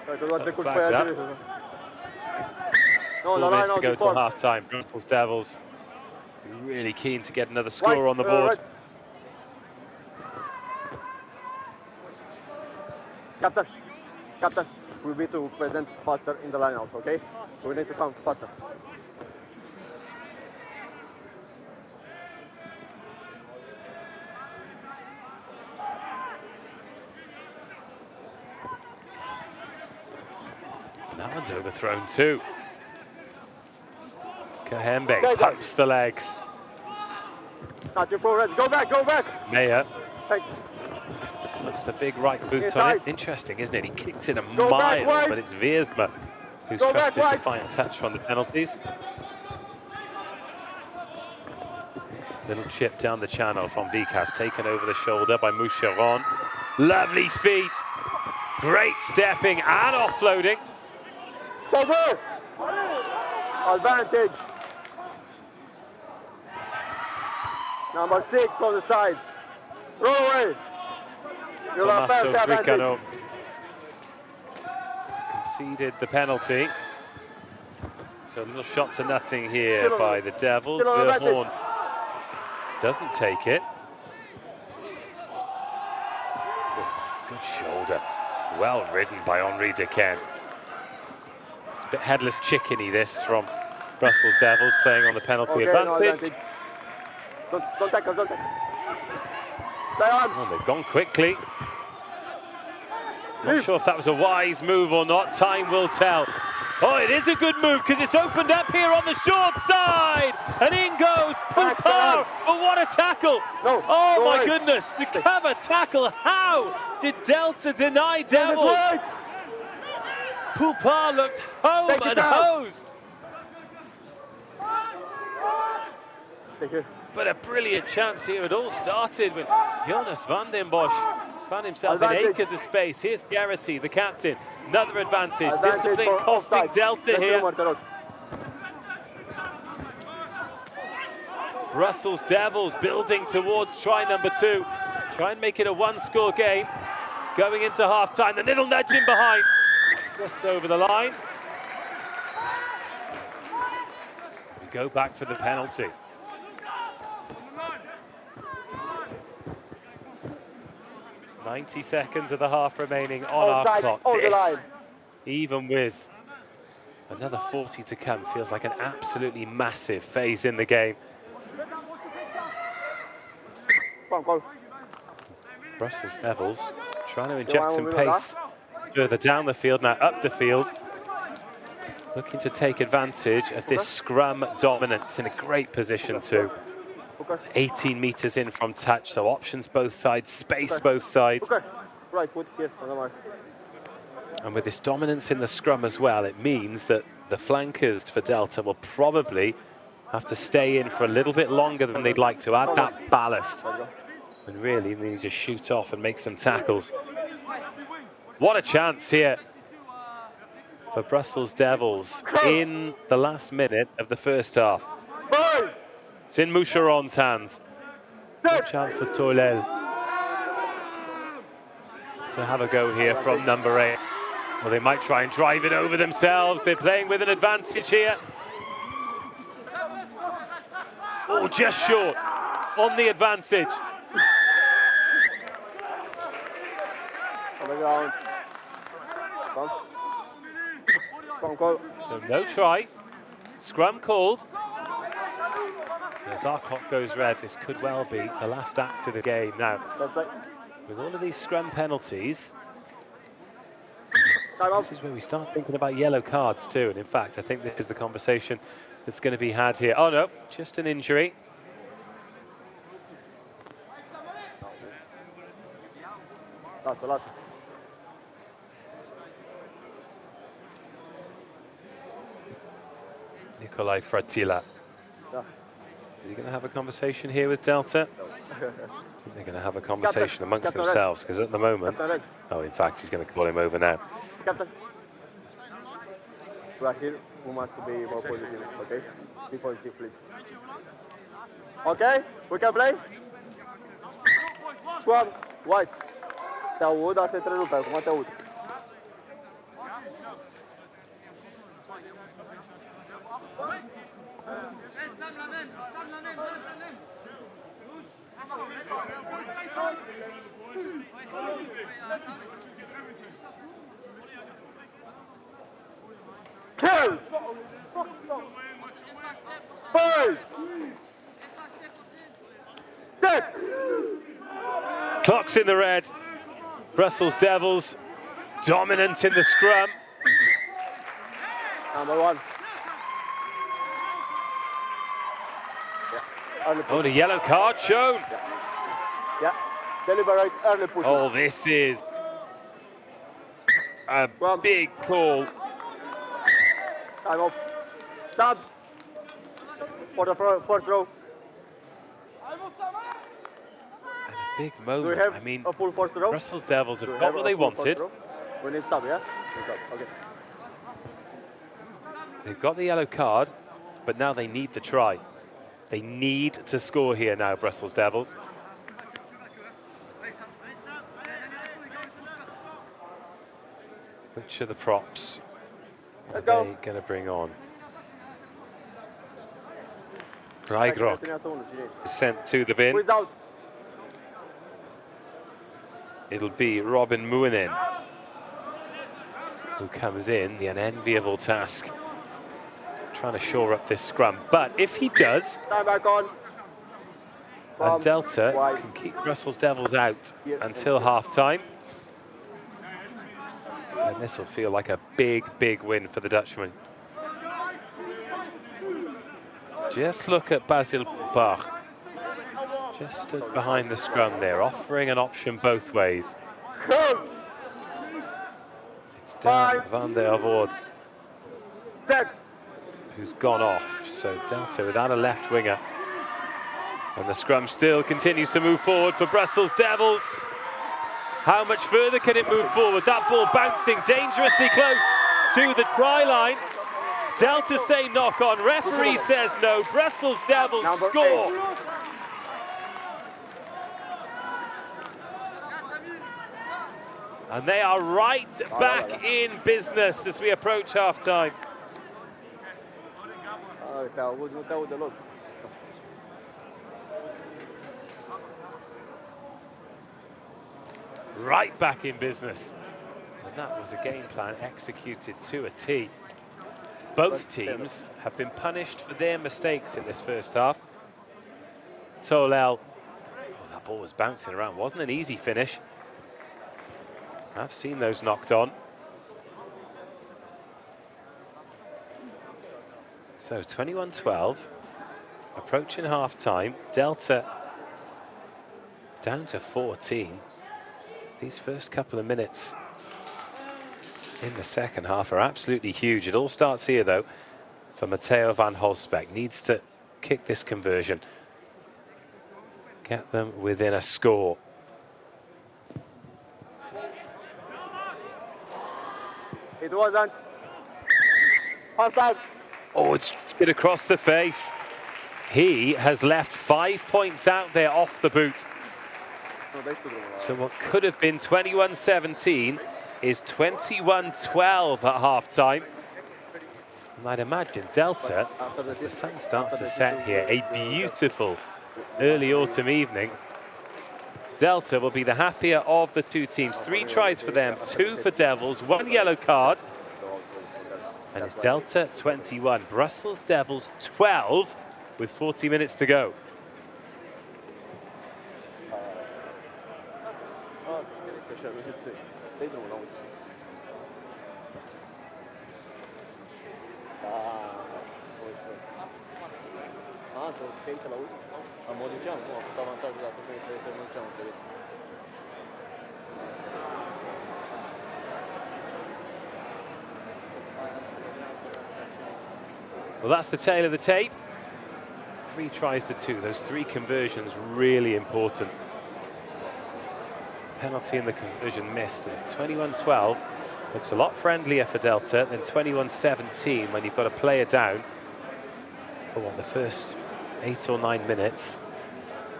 Flags up. 4 minutes to go till half-time. Brussels Devils really keen to get another score on the board. Captain, we need to present faster in the lineouts, okay? We need to count faster. And that one's overthrown too. Kahembe pumps the legs. Not your progress. Go back. Mayer. Thanks. Puts the big right boot Inside. on it. Interesting, isn't it? He kicks it a Go mile, back, but it's Wiersma who's Go trusted back, to find touch on the penalties. Little chip down the channel from Vikas, taken over the shoulder by Moucheron. Lovely feet. Great stepping and offloading. Cover. Advantage. Number 6 on the side. Roll away. Tommaso Fricano has conceded the penalty. So a little shot to nothing here by the Devils. Verhoorn doesn't take it. Oh, good shoulder. Well ridden by Henri Dequesne. It's a bit headless chickeny this from Brussels Devils playing on the penalty advantage. No, don't tackle. Stay on. Oh, they've gone quickly. Not sure if that was a wise move or not. Time will tell. Oh, it is a good move because it's opened up here on the short side. And in goes Poupard. But what a tackle. No, oh, my goodness. The cover tackle. How did Delta deny Devils? Poupard looked home and hosed. But a brilliant chance here. It all started when Jonas Van den Bosch found himself in acres of space. Here's Garrity, the captain. Another advantage. Discipline costing Delta here. Brussels Devils building towards try number 2. Try and make it a one-score game. Going into half-time. The little nudge in behind. Just over the line. We go back for the penalty. 90 seconds of the half remaining on our clock. This, even with another 40 to come, feels like an absolutely massive phase in the game. Brussels Devils trying to inject some pace further down the field, now up the field. Looking to take advantage of this scrum dominance in a great position too. 18 meters in from touch, so options both sides, space both sides. And with this dominance in the scrum as well, it means that the flankers for Delta will probably have to stay in for a little bit longer than they'd like to add that ballast. And really, they need to shoot off and make some tackles. What a chance here for Brussels Devils in the last minute of the first half. It's in Moucheron's hands. Watch out for Toilel to have a go here from number 8. Well, they might try and drive it over themselves. They're playing with an advantage here. Oh, just short on the advantage. So no try. Scrum called. As our clock goes red, this could well be the last act of the game. Now, That's right. with all of these scrum penalties, Time this out. is where we start thinking about yellow cards too. And in fact, I think this is the conversation that's going to be had here. Oh no, just an injury. Last. Nikolai Fratila. Yeah. Are you going to have a conversation here with Delta? I think they're going to have a conversation amongst Captain themselves, because at the moment... Captain Red. Oh, in fact, he's going to call him over now. Captain. We are here. We must be more positive, okay? Be positive, please. Okay? We can play? Scrum. White. Te aud, dar se întrerupe. Acum te aud. Kill! Five! Six! Clock's in the red. Brussels Devils dominant in the scrum. Number one. Oh, and a yellow card shown. Yeah. Deliberate early push. Oh, this is a big call. Time off. Stop. For the first row. And a big Do we moment. have I mean, a full first row? Brussels Devils Do have we got have what a they full first wanted. row? We need stop, yeah? Stop. Okay. They've got the yellow card, but now they need the try. They need to score here now, Brussels Devils. Which of the props are Let's go. they going to bring on? Raigrok is sent to the bin. Without. It'll be Robin Muinen who comes in, the unenviable task, trying to shore up this scrum. But if he does, Time back on. and Delta Wide. can keep Brussels Devils out until half-time, and this will feel like a big, big win for the Dutchman. Just look at Basil Bach. Just stood behind the scrum there, offering an option both ways. It's Dan van der Voort who's gone off, so Delta without a left winger. And the scrum still continues to move forward for Brussels Devils. How much further can it move forward? That ball bouncing dangerously close to the try line. Delta say knock on, referee says no. Brussels Devils score. And they are right back in business as we approach half-time. Right back in business. And that was a game plan executed to a T. Both teams have been punished for their mistakes in this first half. Tolel, oh, that ball was bouncing around. Wasn't an easy finish. I've seen those knocked on. So 21-12, approaching half-time. Delta down to 14. These first couple of minutes in the second half are absolutely huge. It all starts here, though, for Matteo van Holsbeek. Needs to kick this conversion. Get them within a score. It wasn't. Oh, it's good across the face. He has left 5 points out there off the boot. So what could have been 21-17 is 21-12 at half-time. And I'd imagine Delta, as the sun starts to set here, a beautiful early autumn evening, Delta will be the happier of the two teams. 3 tries for them, 2 for Devils, 1 yellow card. And it's Delta 21, Brussels Devils 12. with 40 minutes to go. Well, that's the tale of the tape. 3 tries to 2. Those 3 conversions really important. Penalty and the conversion missed. 21-12 looks a lot friendlier for Delta than 21-17 when you've got a player down for what, the first 8 or 9 minutes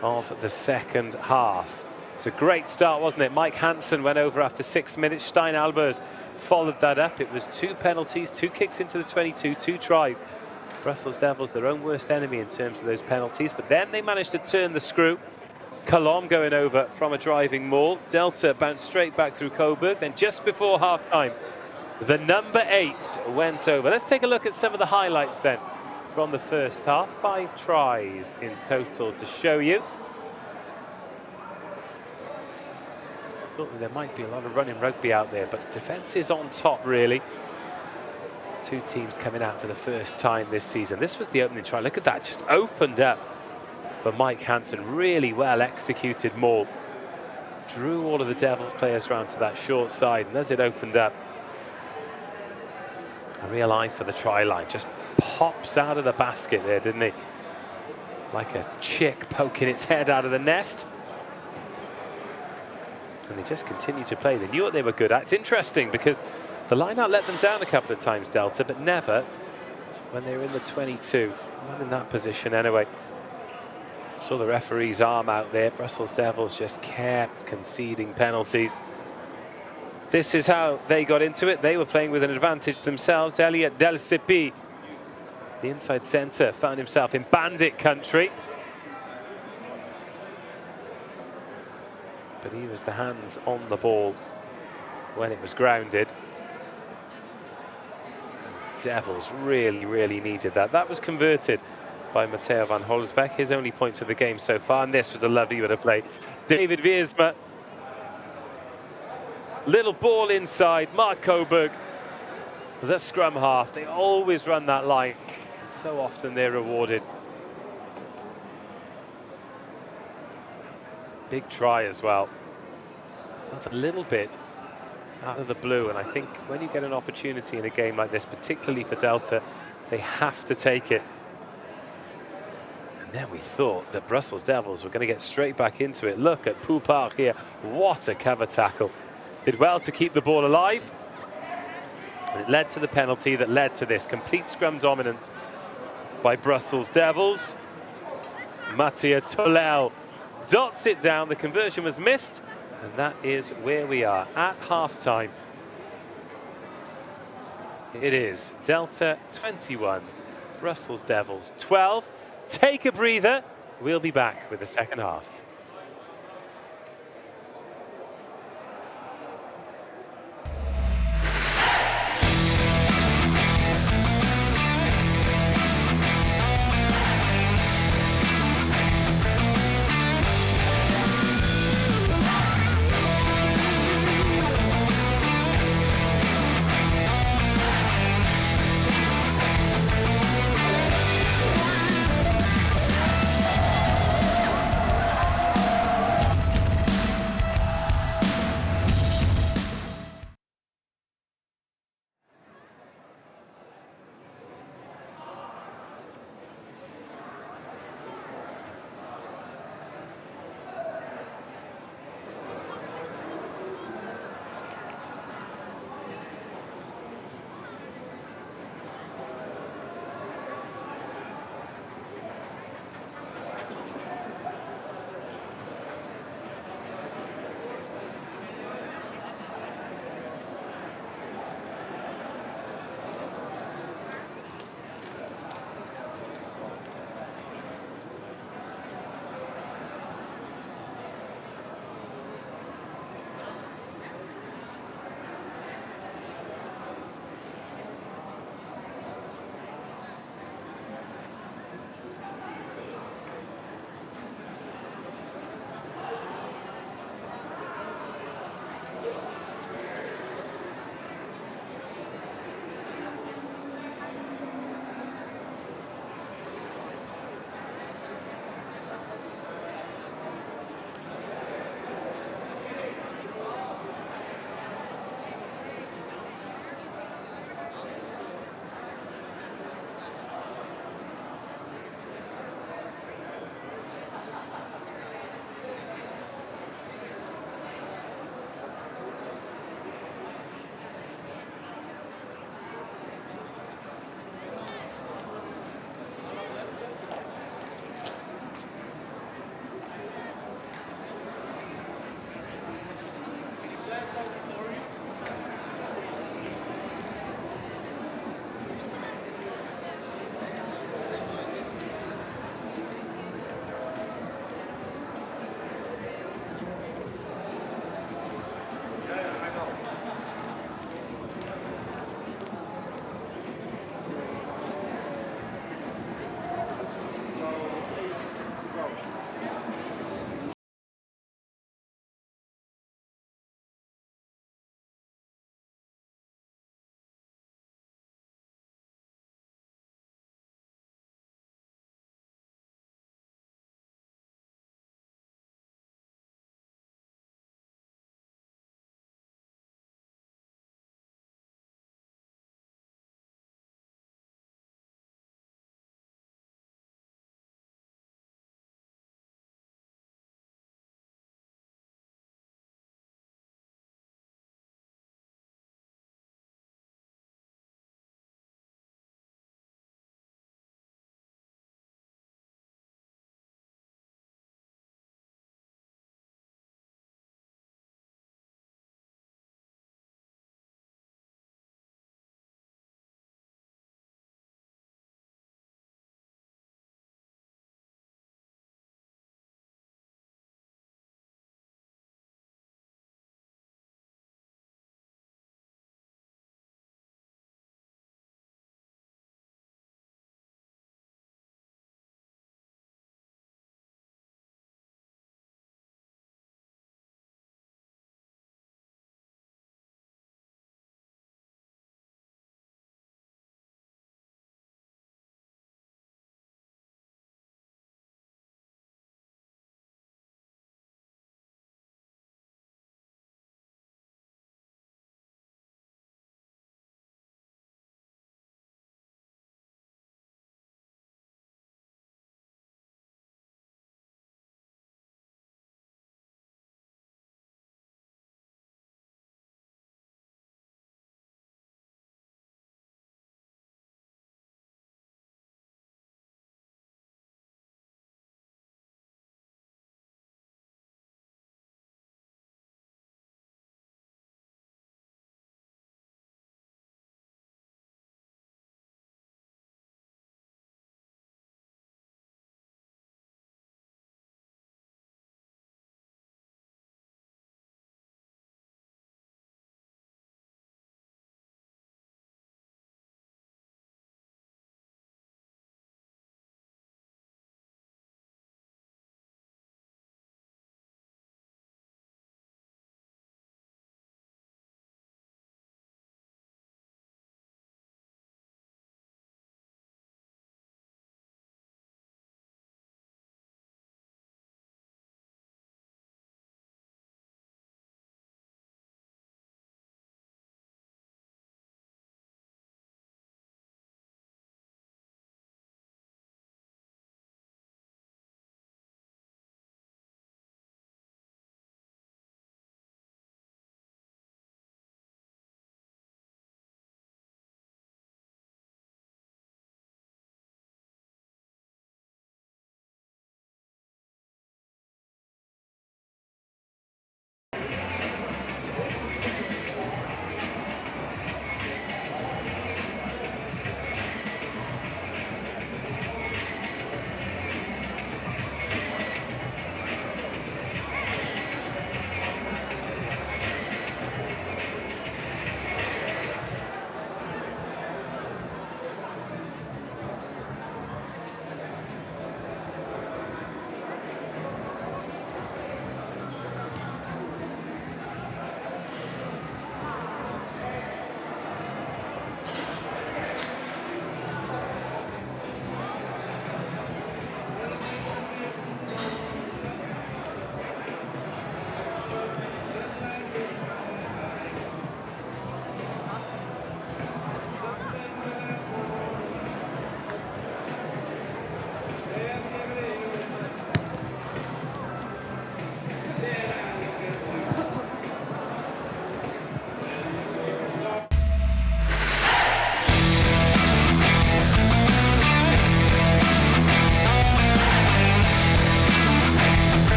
of the second half. It's a great start, wasn't it? Mike Hansen went over after 6 minutes. Stein Albers followed that up. It was 2 penalties, 2 kicks into the 22, 2 tries. Brussels Devils, their own worst enemy in terms of those penalties, but then they managed to turn the screw. Colomb going over from a driving maul. Delta bounced straight back through Coburg. Then just before half-time, the number 8 went over. Let's take a look at some of the highlights then from the first half. 5 tries in total to show you. I thought that there might be a lot of running rugby out there, but defence is on top, really. 2 teams coming out for the first time this season. This was the opening try. Look at that, just opened up for Mike Hansen. Really well executed maul. Drew all of the Devils players round to that short side, and as it opened up, a real eye for the try line. Just pops out of the basket there, didn't he? Like a chick poking its head out of the nest. And they just continue to play. They knew what they were good at. It's interesting because the line-out let them down a couple of times, Delta, but never when they were in the 22. Not in that position anyway. Saw the referee's arm out there. Brussels Devils just kept conceding penalties. This is how they got into it. They were playing with an advantage themselves. Elliot Del Cipi, the inside centre, found himself in bandit country. But he was the hands on the ball when it was grounded. And Devils really needed that. That was converted by Matteo van Holsbeck, his only points of the game so far, and this was a lovely bit of play. David Wiersma, little ball inside, Mark Coburg, the scrum half. They always run that line, and so often they're rewarded. Big try as well. That's a little bit out of the blue, and I think when you get an opportunity in a game like this, particularly for Delta, they have to take it. Then we thought that Brussels Devils were going to get straight back into it. Look at Poupard here. What a cover tackle. Did well to keep the ball alive. And it led to the penalty that led to this. Complete scrum dominance by Brussels Devils. Mattia Tolel dots it down. The conversion was missed. And that is where we are at half-time. It is Delta 21, Brussels Devils 12. Take a breather. We'll be back with the second half.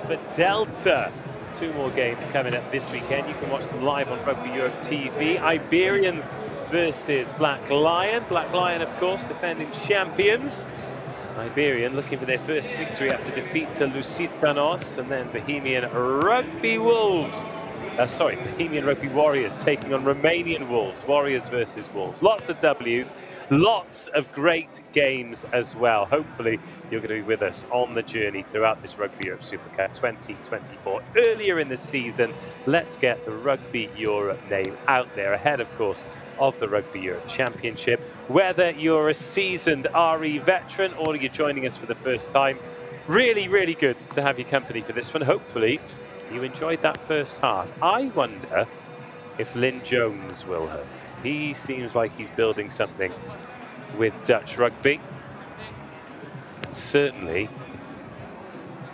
for Delta. 2 more games coming up this weekend. You can watch them live on Rugby Europe TV. Iberians versus Black Lion. Black Lion, of course, defending champions. Iberian looking for their first victory after defeat to Lusitanos, and then Bohemian Rugby Wolves. Bohemian Rugby Warriors taking on Romanian Wolves. Warriors versus Wolves. Lots of W's, lots of great games as well. Hopefully, you're going to be with us on the journey throughout this Rugby Europe Super Cup 2024. Earlier in the season, let's get the Rugby Europe name out there ahead, of course, of the Rugby Europe Championship. Whether you're a seasoned RE veteran or you're joining us for the first time, really, really good to have your company for this one. Hopefully, you enjoyed that first half. I wonder if Lynn Jones will have. He seems like he's building something with Dutch rugby. And certainly,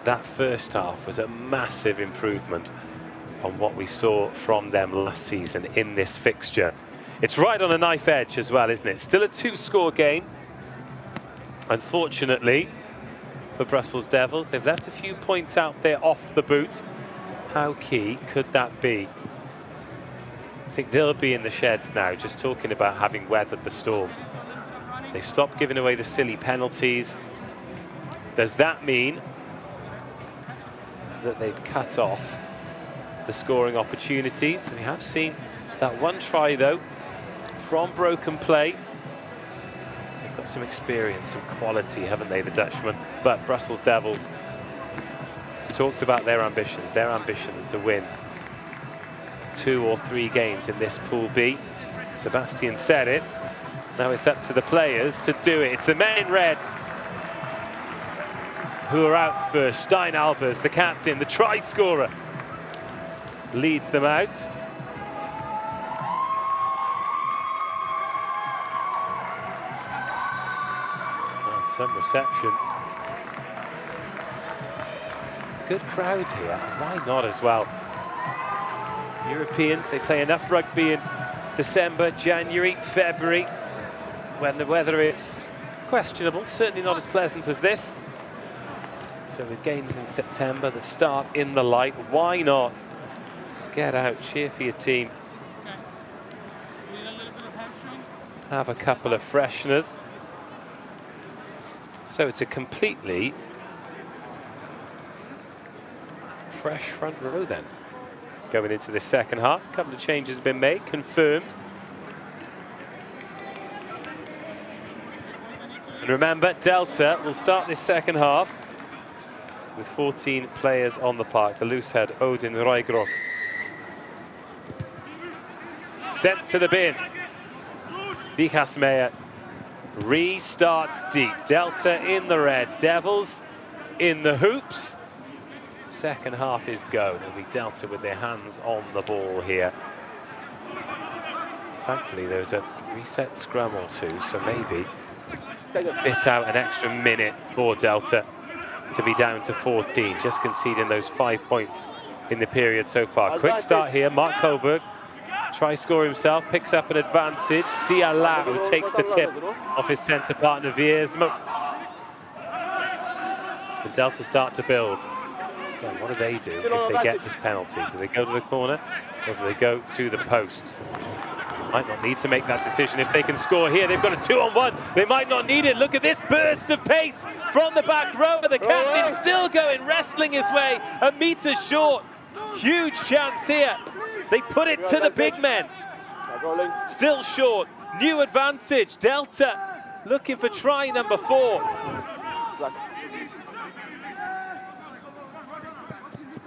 that first half was a massive improvement on what we saw from them last season in this fixture. It's right on a knife edge as well, isn't it? Still a 2-score game. Unfortunately, for Brussels Devils, they've left a few points out there off the boot. How key could that be? I think they'll be in the sheds now, just talking about having weathered the storm. They've stopped giving away the silly penalties. Does that mean that they've cut off the scoring opportunities? We have seen that one try, though, from broken play. They've got some experience, some quality, haven't they, the Dutchmen? But Brussels Devils talked about their ambition to win 2 or 3 games in this Pool B. Sebastian said it. Now it's up to the players to do it. It's the men in red who are out first. Stein Albers, the captain, the try scorer, leads them out. And some reception. Good crowd here, why not as well? Europeans, they play enough rugby in December, January, February, when the weather is questionable, certainly not as pleasant as this. So with games in September that start in the light, why not get out, cheer for your team, have a couple of fresheners. So it's a completely fresh front row then. Going into the second half, a couple of changes have been made, confirmed. And remember, Delta will start this second half with 14 players on the park. The loosehead, Odin Raigrok, sent to the bin. Vichasmeyer restarts deep. Delta in the red, Devils in the hoops. Second half is go. It'll be Delta with their hands on the ball here. Thankfully, there's a reset scrum or two, so maybe bit out an extra minute for Delta to be down to 14, just conceding those 5 points in the period so far. Quick start here, Mark Koberg. Try score himself, picks up an advantage. Sia Lau takes the tip off his centre partner, Viersma. And Delta start to build. Okay, what do they do if they get this penalty? Do they go to the corner or do they go to the posts? Might not need to make that decision if they can score here. They've got a 2-on-1. They might not need it. Look at this burst of pace from the back row. The captain still going, wrestling his way a metre short. Huge chance here. They put it to the big men. Still short. New advantage. Delta looking for try number 4.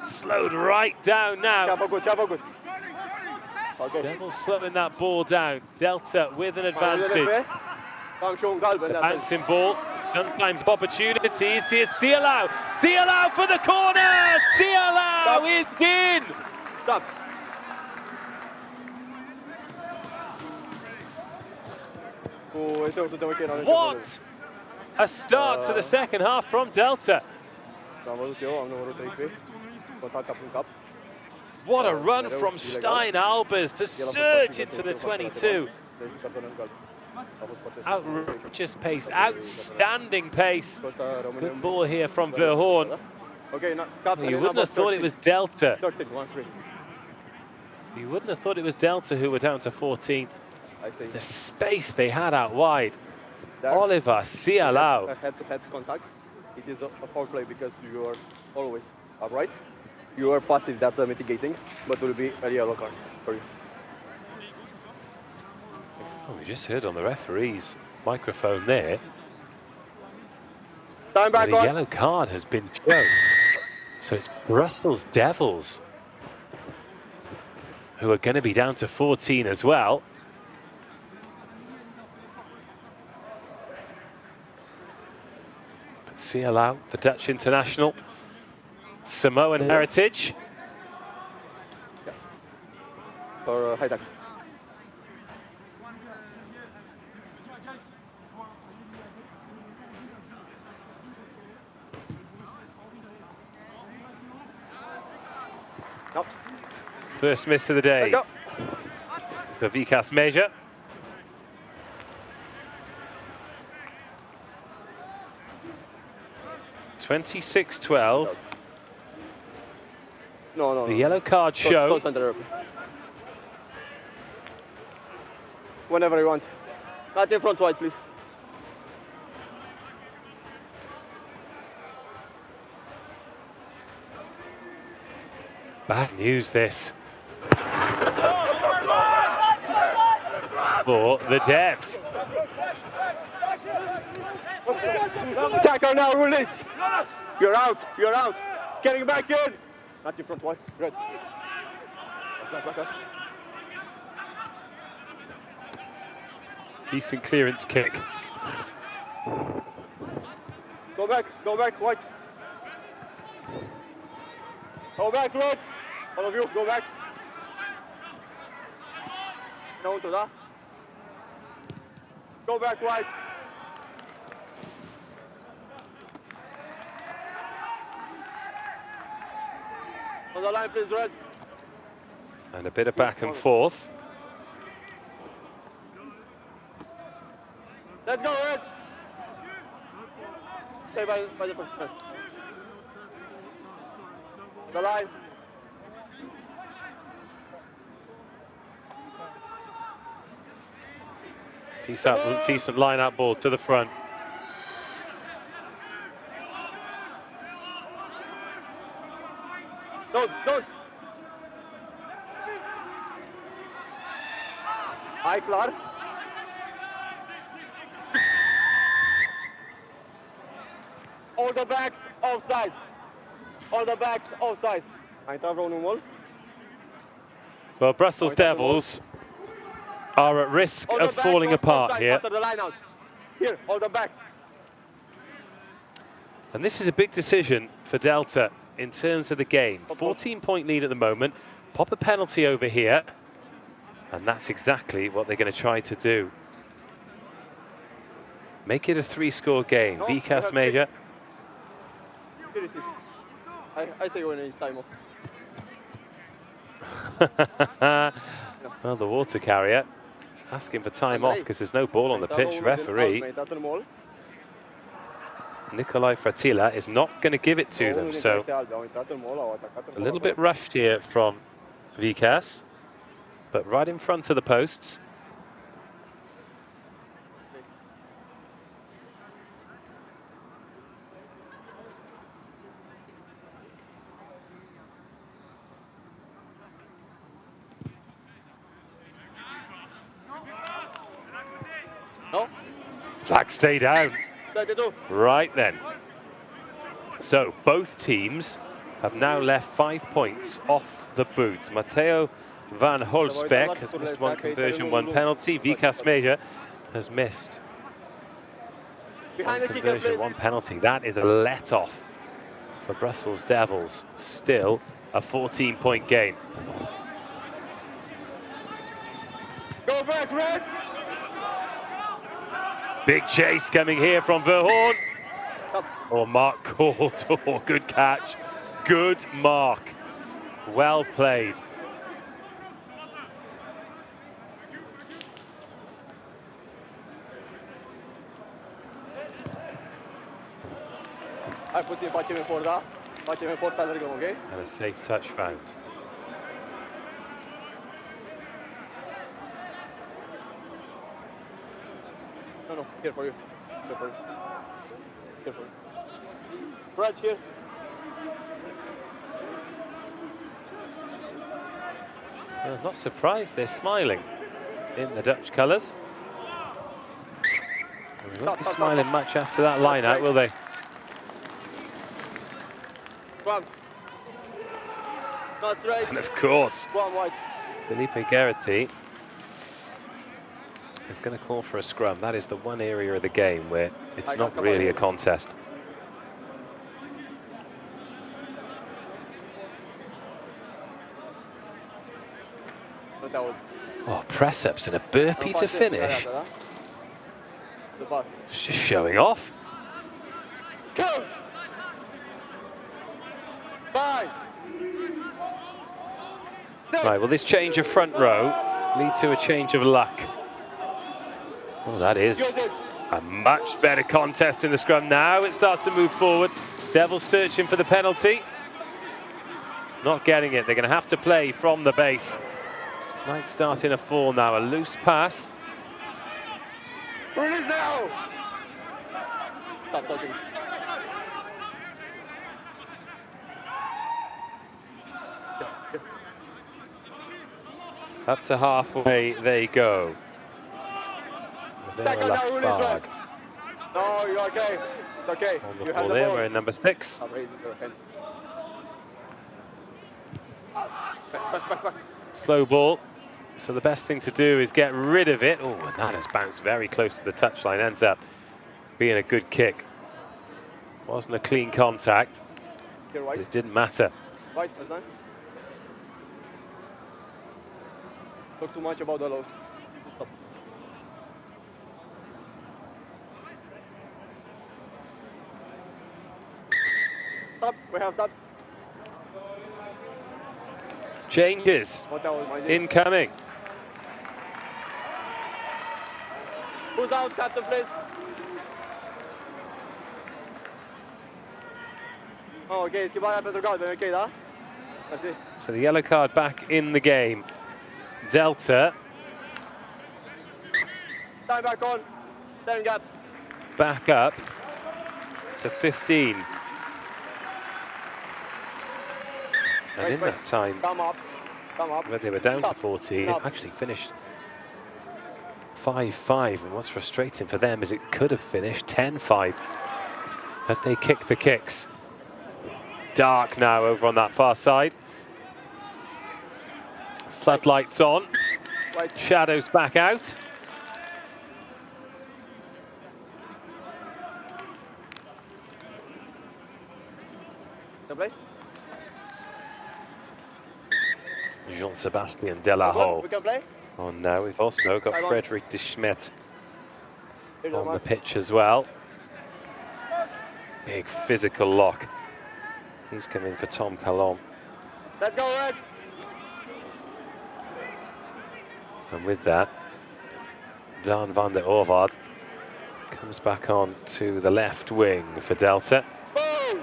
Slowed right down now. Devils slowing that ball down. Delta with an advantage. The bouncing ball, sometimes opportunities. Here's Sialau. Sialau for the corner. Sialau is in. What a start to the second half from Delta. What a run from Stein Albers to surge into the 22. Outrageous pace, outstanding pace. Good ball here from Verhoorn. Okay, now cut. You wouldn't have thought it was Delta. 13, 1-3. You wouldn't have thought it was Delta who were down to 14. I see. The space they had out wide. There. Oliver Cialau. A head-to-head contact. It is a foul play because you are always upright. You are passive, that's mitigating, but will be a yellow card for you. Oh, we just heard on the referee's microphone there Time back that a on. yellow card has been shown. So it's Brussels Devils who are going to be down to 14 as well. But Cialau, the Dutch international, Samoan heritage. For high tackle. No. First miss of the day Let's for Vikas Major. (26-12). No. The yellow card show. Whenever you want. Not in front wide, please. Bad news this for the Devs. Tackle now, release. You're out. Getting back in. Not in front wide. Red. Decent clearance kick. Go back, white. Go back, red. All of you, go back. No to that. Go back, white. On the line, please, red. And a bit of back and forth. Let's go, red. Stay by the first man. The line. Decent line-out ball to the front. Don't. High, klar. All the backs offside. Hij staat gewoon een wall. Well, Brussels Devils are at risk of falling apart here. After the line out. Here, all the backs. And this is a big decision for Delta in terms of the game. 14-point lead at the moment. Pop a penalty over here. And that's exactly what they're going to try to do. Make it a 3-score game. No, Vikas Major. Here it is. I say when it's time off. Well, the water carrier asking for time off because there's no ball on the pitch. Referee Nikolai Fratila is not going to give it to them, so a little bit rushed here from Vikas, but right in front of the posts. No. Flag stay down. 32. Right then. So both teams have now left 5 points off the boot. Matteo van Holsbeck has missed one conversion, one penalty. Vikas Major has missed one conversion, one penalty. That is a let-off for Brussels Devils. Still a 14-point game. Go back, red. Big chase coming here from Verhoorn. Oh, Mark called. Oh, good catch. Good mark. Well played. I put in 5 for that. Facciami portare il gol, okay? And a safe touch found. No, here for you. Here for you. Here for you. Right here. Well, not surprised they're smiling in the Dutch colours. They won't be smiling much after that line out, will they? Go on. Not straight. And of course, Go on, White. Felipe Garrity is going to call for a scrum. That is the one area of the game where it's not really a contest. Oh, press-ups and a burpee to finish. It's just showing off. Go! Bye! Right, will this change of front row lead to a change of luck? Well, that is a much better contest in the scrum. Now it starts to move forward. Devils searching for the penalty. Not getting it. They're going to have to play from the base. Might start in a fall now. A loose pass. Release now! Stop talking. Up to halfway they go. Second now, release right. No, you're okay. It's okay. On the You ball have the there, ball. we're in number 6. I'm raising your hand. Back. Slow ball. So the best thing to do is get rid of it. Oh, and that has bounced very close to the touchline. Ends up being a good kick. Wasn't a clean contact, Here, but White. it didn't matter. White, first time. Talk too much about the loss. Stop. Stop. We have stops. Changes What was my name? incoming. Who's out, captain, please? Oh, ok, schivare Pedro Galvin, ok, da? Merci. So the yellow card back in the game. Delta Time back on. Time gap. back up to 15. And in that time, Come up. Come up. when they were down to Stop. 14, it Stop. actually finished 5-5. And what's frustrating for them is it could have finished 10-5 had they kicked the kicks. Dark now over on that far side. Floodlights on. Right. Shadows back out. Can play? Jean-Sébastien Delahaye. We can play? Oh no, we've also got Come on. Frederick de Schmidt Here's the on the man. pitch as well. Big physical lock. He's come in for Tom Calon. Let's go, Red. And with that, Daan van der Orvaard comes back on to the left wing for Delta. Boom!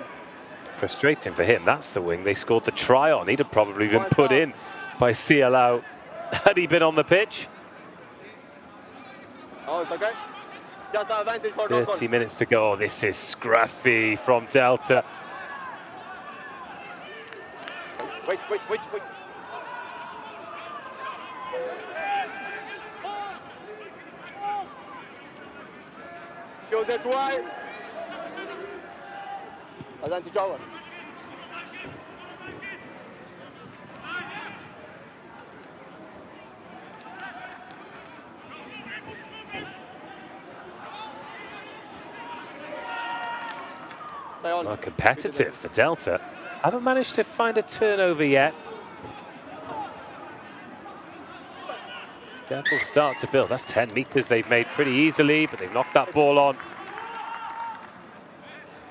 Frustrating for him, that's the wing they scored the try on. He'd have probably been Nice put ball. in by CLO had he been on the pitch. Oh, it's okay. Just an advantage for knock 30 on. minutes to go. Oh, this is scruffy from Delta. Wait. Use it wide. Advantage over. Stay on. Well, competitive for Delta. Haven't managed to find a turnover yet. Devils start to build. That's 10 metres they've made pretty easily, but they've knocked that ball on.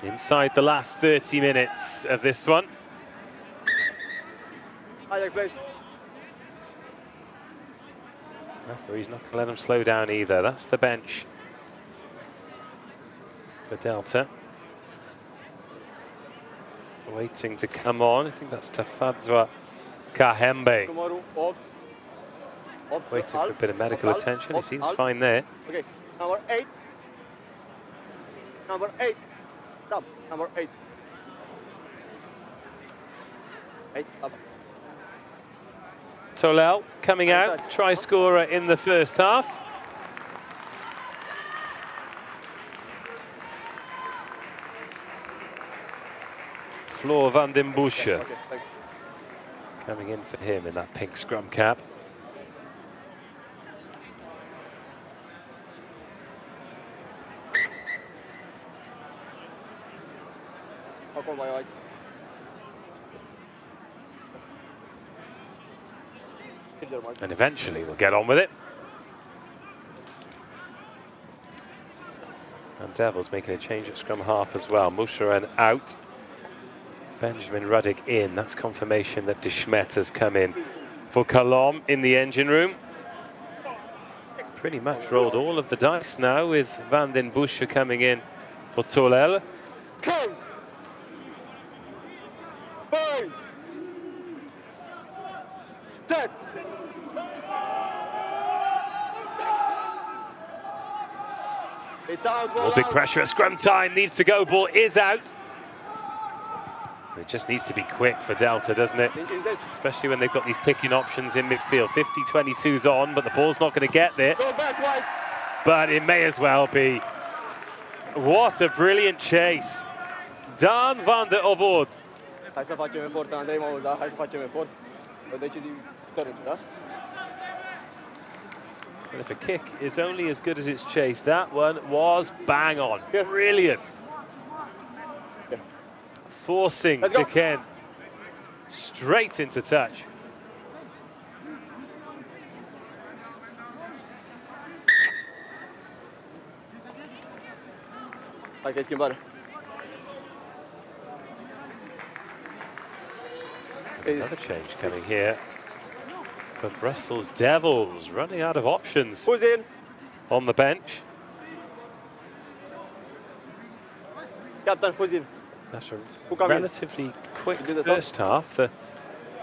Inside the last 30 minutes of this one. Hijack, please. Referee's not going to let them slow down either. That's the bench for Delta. waiting to come on. I think that's Tafadzwa Kahembe. Numărul 8. Waiting for a bit of medical attention. He seems fine there. Okay, number 8. Number 8. Stop. Number 8. 8. Stop. Tolel coming out, try scorer in the first half. Floor van den Busche Okay, thanks. coming in for him in that pink scrum cap. Acum mai ai. And eventually we'll get on with it. And Devils making a change at scrum half as well. Musharan out. Benjamin Ruddick in. That's confirmation that De Schmet has come in for Kalom in the engine room. Pretty much rolled all of the dice now with Van den Busche coming in for Tolel. Come! Bang! Set! It's out, ball All big out. pressure at scrum time. Needs to go. Ball is out. It just needs to be quick for Delta, doesn't it? Especially when they've got these picking options in midfield. 50-22's on, but the ball's not going to get there. Go back, White. But it may as well be. What a brilliant chase. Dan van der Ovod. Hai să facem efort, Andrei, mă auzi, da? Hai să facem efort. O decizii tărâți, da? And if a kick is only as good as its chase, that one was bang on. Brilliant. Forcing Biken straight into touch. Hai că e schimbare. Another change coming here for Brussels Devils, running out of options Who's in? on the bench. Captain, who's in? After a relatively quick first half, the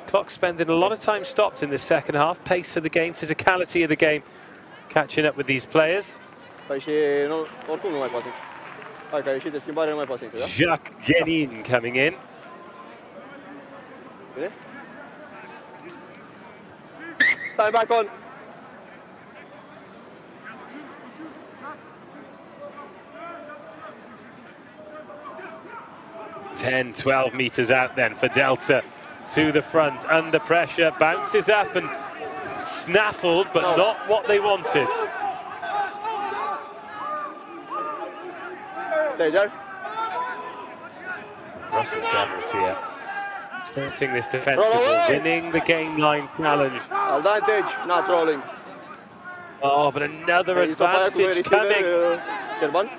clock spending a lot of time stopped in the second half. Pace of the game, physicality of the game, catching up with these players. Păi și nu, oricum nu mai poate. Hai că a ieșit de schimbare, nu mai poate, da? Jacques Guenin coming in. Bine? Time back on. Ten, 12 meters out then for Delta to the front, under pressure, bounces up and snaffled, but not what they wanted. Stay there. Brussels Devils here, starting this defensive, winning the game line challenge. Advantage, not rolling. Oh, but another advantage coming. Gerban.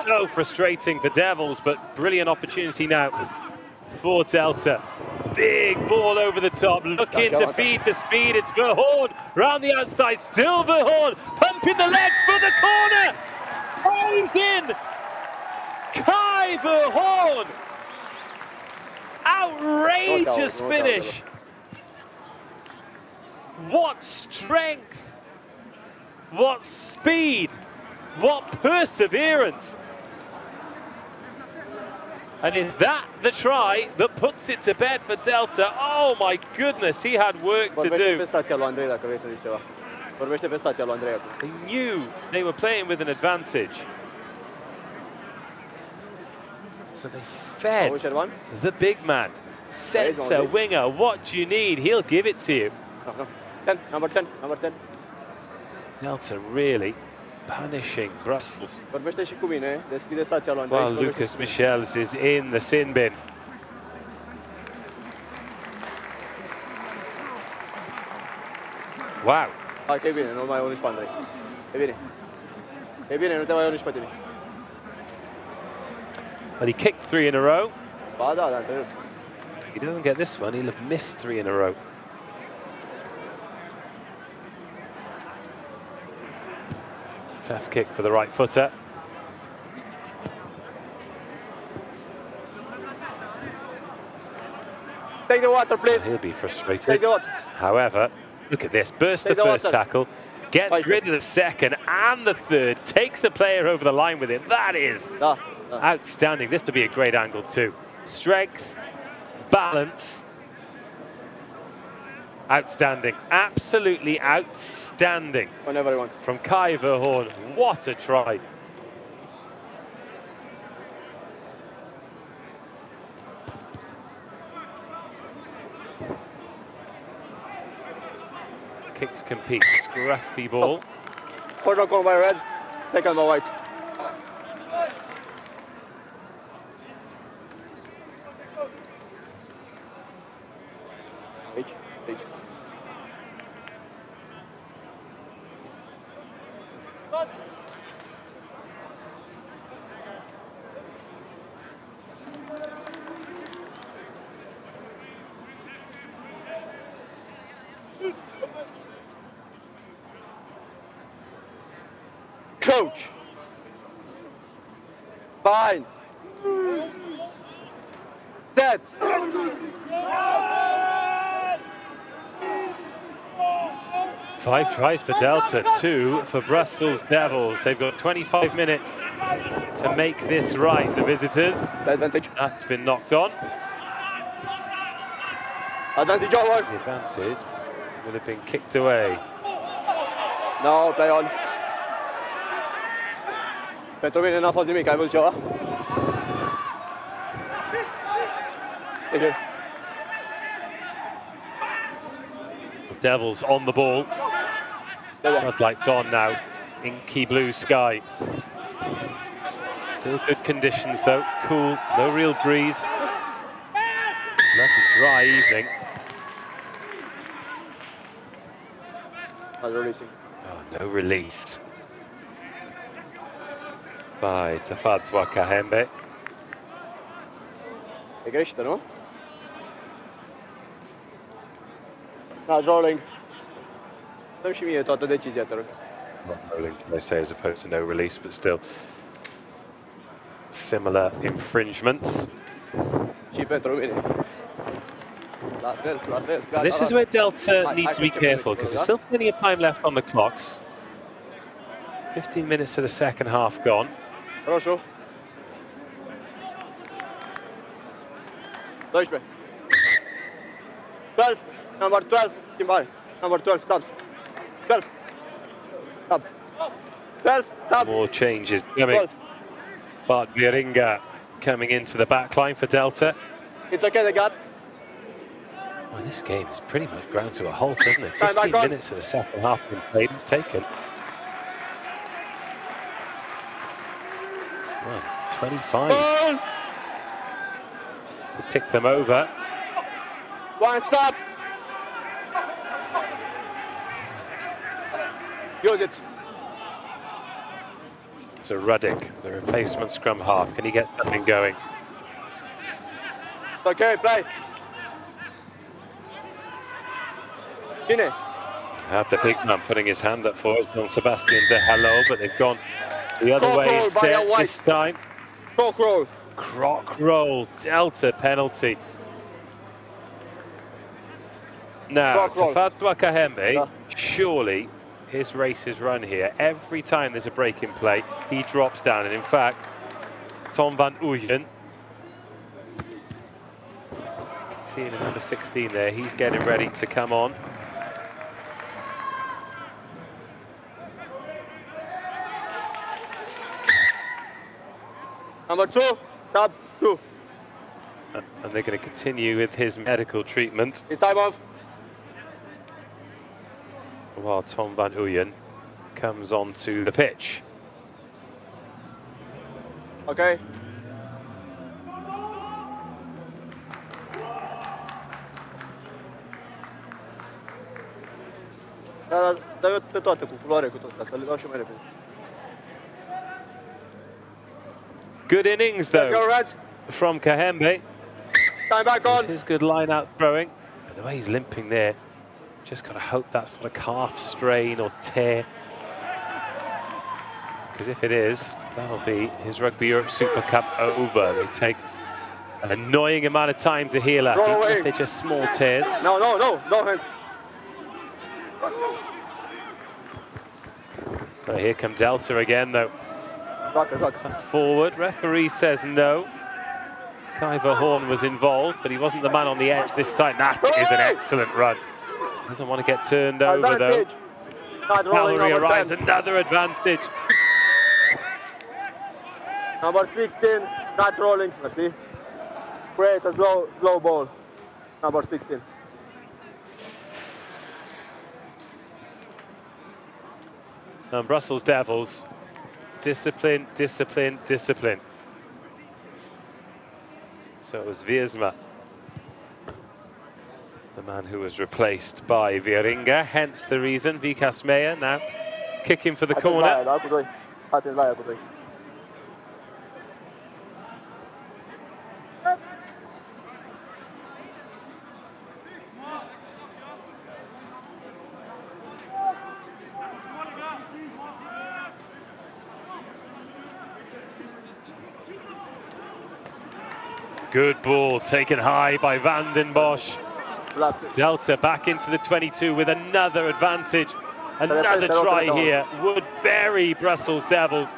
So frustrating for Devils, but brilliant opportunity now for Delta. Big ball over the top, looking to feed the speed. It's Verhoorn round the outside, still Verhoorn, pumping the legs for the corner. Oh, he's in! Kai Verhoorn! Outrageous finish! What strength! What speed! What perseverance! And is that the try that puts it to bed for Delta? Oh my goodness, he had work to do. They knew they were playing with an advantage. So they fed the big man. Centre, winger, what do you need? He'll give it to you. 10, number 10, number 10. Delta really punishing Brussels. Vorbește și cu mine, deschide stația lui Andrei. Well, Lucas Michels is in the sin bin. Wow. Hai că e bine, nu mai iau nici pe Andrei. E bine. E bine, nu te mai iau nici pe tine. Well, he kicked 3 in a row. Ba da, dar te If he doesn't get this one, he'll have missed 3 in a row. Tough kick for the right footer. Take the water, please. He'll be Take frustrated. the water. However, look at this. Bursts the Take the first water. tackle, gets Right. rid of the second and the third, takes the player over the line with him. That is Da, da. outstanding. This to be a great angle too. Strength, balance. Outstanding. Absolutely outstanding Whenever you want. from Kai Verhoorn. What a try. Kick to compete. Scruffy ball. Corner corner by red. Second by white. Reach. Reach. Coach. Fine. Set. 5 tries for Delta, 2 for Brussels Devils. They've got 25 minutes to make this right, the visitors. Advantage. That's been knocked on. Advantage onward. The advantage would have been kicked away. No, play on. Pentru mine n-a fost nimic, ai văzut ceva? Thank Devils on the ball. you. Floodlights on now. Inky blue sky. Still good conditions though. Cool, no real breeze. Lovely dry evening. Not releasing. Oh, no release by Tafadzwa Kahembe. E greșită, nu? Not rolling. Dăm și mie toată decizia, te rog. Not rolling, can I say, as opposed to no release, but still similar infringements. Și pentru mine. La fel, la fel. And this is where Delta needs to be careful because there's still plenty of time left on the clocks. 15 minutes to the second half gone. Roșu. 12. 12. Number 12. Schimbare. Number 12. Subs. 12. Subs. 12. Subs. More changes coming. 12. Bart Vieringa coming into the back line for Delta. It's okay, they got. Well, this game is pretty much ground to a halt, isn't it? Time back 15 on. minutes of the second half been played. It's taken. Well, 25 Goal! to tick them over. One stop. Use it. So Ruddick, the replacement scrum half, can he get something going? It's okay, play. Cine? Had the big man putting his hand up for it, John Sebastian de Hello, but they've gone the other way Croc roll by instead a white. this time. Croc roll. Croc roll, Delta penalty. Now, Croc roll. Tafadzwa Kahembe, Yeah. surely his race is run here. Every time there's a break in play, he drops down. And in fact, Tom van Ooyen, you can see in number 16 there, he's getting ready to come on. Number 2. Sub 2. And they're going to continue with his medical treatment It's time off. while Tom van Ooyen comes onto the pitch. Okay. Da, dă pe toate cu culoare, cu tot asta, să le dau și mai repede. Good innings though Go red. from Kahembe. Time back It's on. his good line out throwing, but the way he's limping there, just got to hope that's not a calf strain or tear. Because if it is, that'll be his Rugby Europe Super Cup over. They take An annoying amount of time to heal up, even if they're just small tears. No, no, no, no hands. Well, here come Delta again, though. Forward, referee says no. Kyver Horn was involved, but he wasn't the man on the edge this time. That is an excellent run. Doesn't want to get turned over, though. Cavalry arrives, another advantage. Number 16, not rolling. Let's see. Great, a slow ball. Number 16. And Brussels Devils, discipline, discipline, discipline. So it was Wiersma, the man who was replaced by Vieringa, hence the reason Vikas Meyer now kicking for the corner. Good ball taken high by Van den Bosch. Delta back into the 22 with another advantage. Another try here would bury Brussels Devils.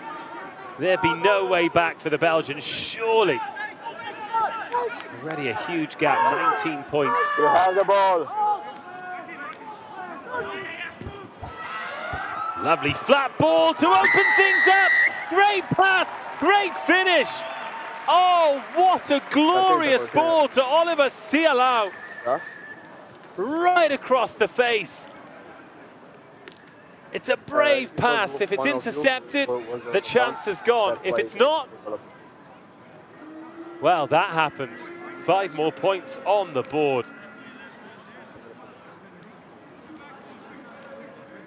There'd be no way back for the Belgians, surely. Already a huge gap, 19 points. You have the ball. Lovely flat ball to open things up. Great pass, great finish. Oh, what a glorious ball to Oliver Sialau. Right across the face. It's a brave pass. If it's intercepted, the chance is gone. If it's not, well, that happens. 5 more points on the board.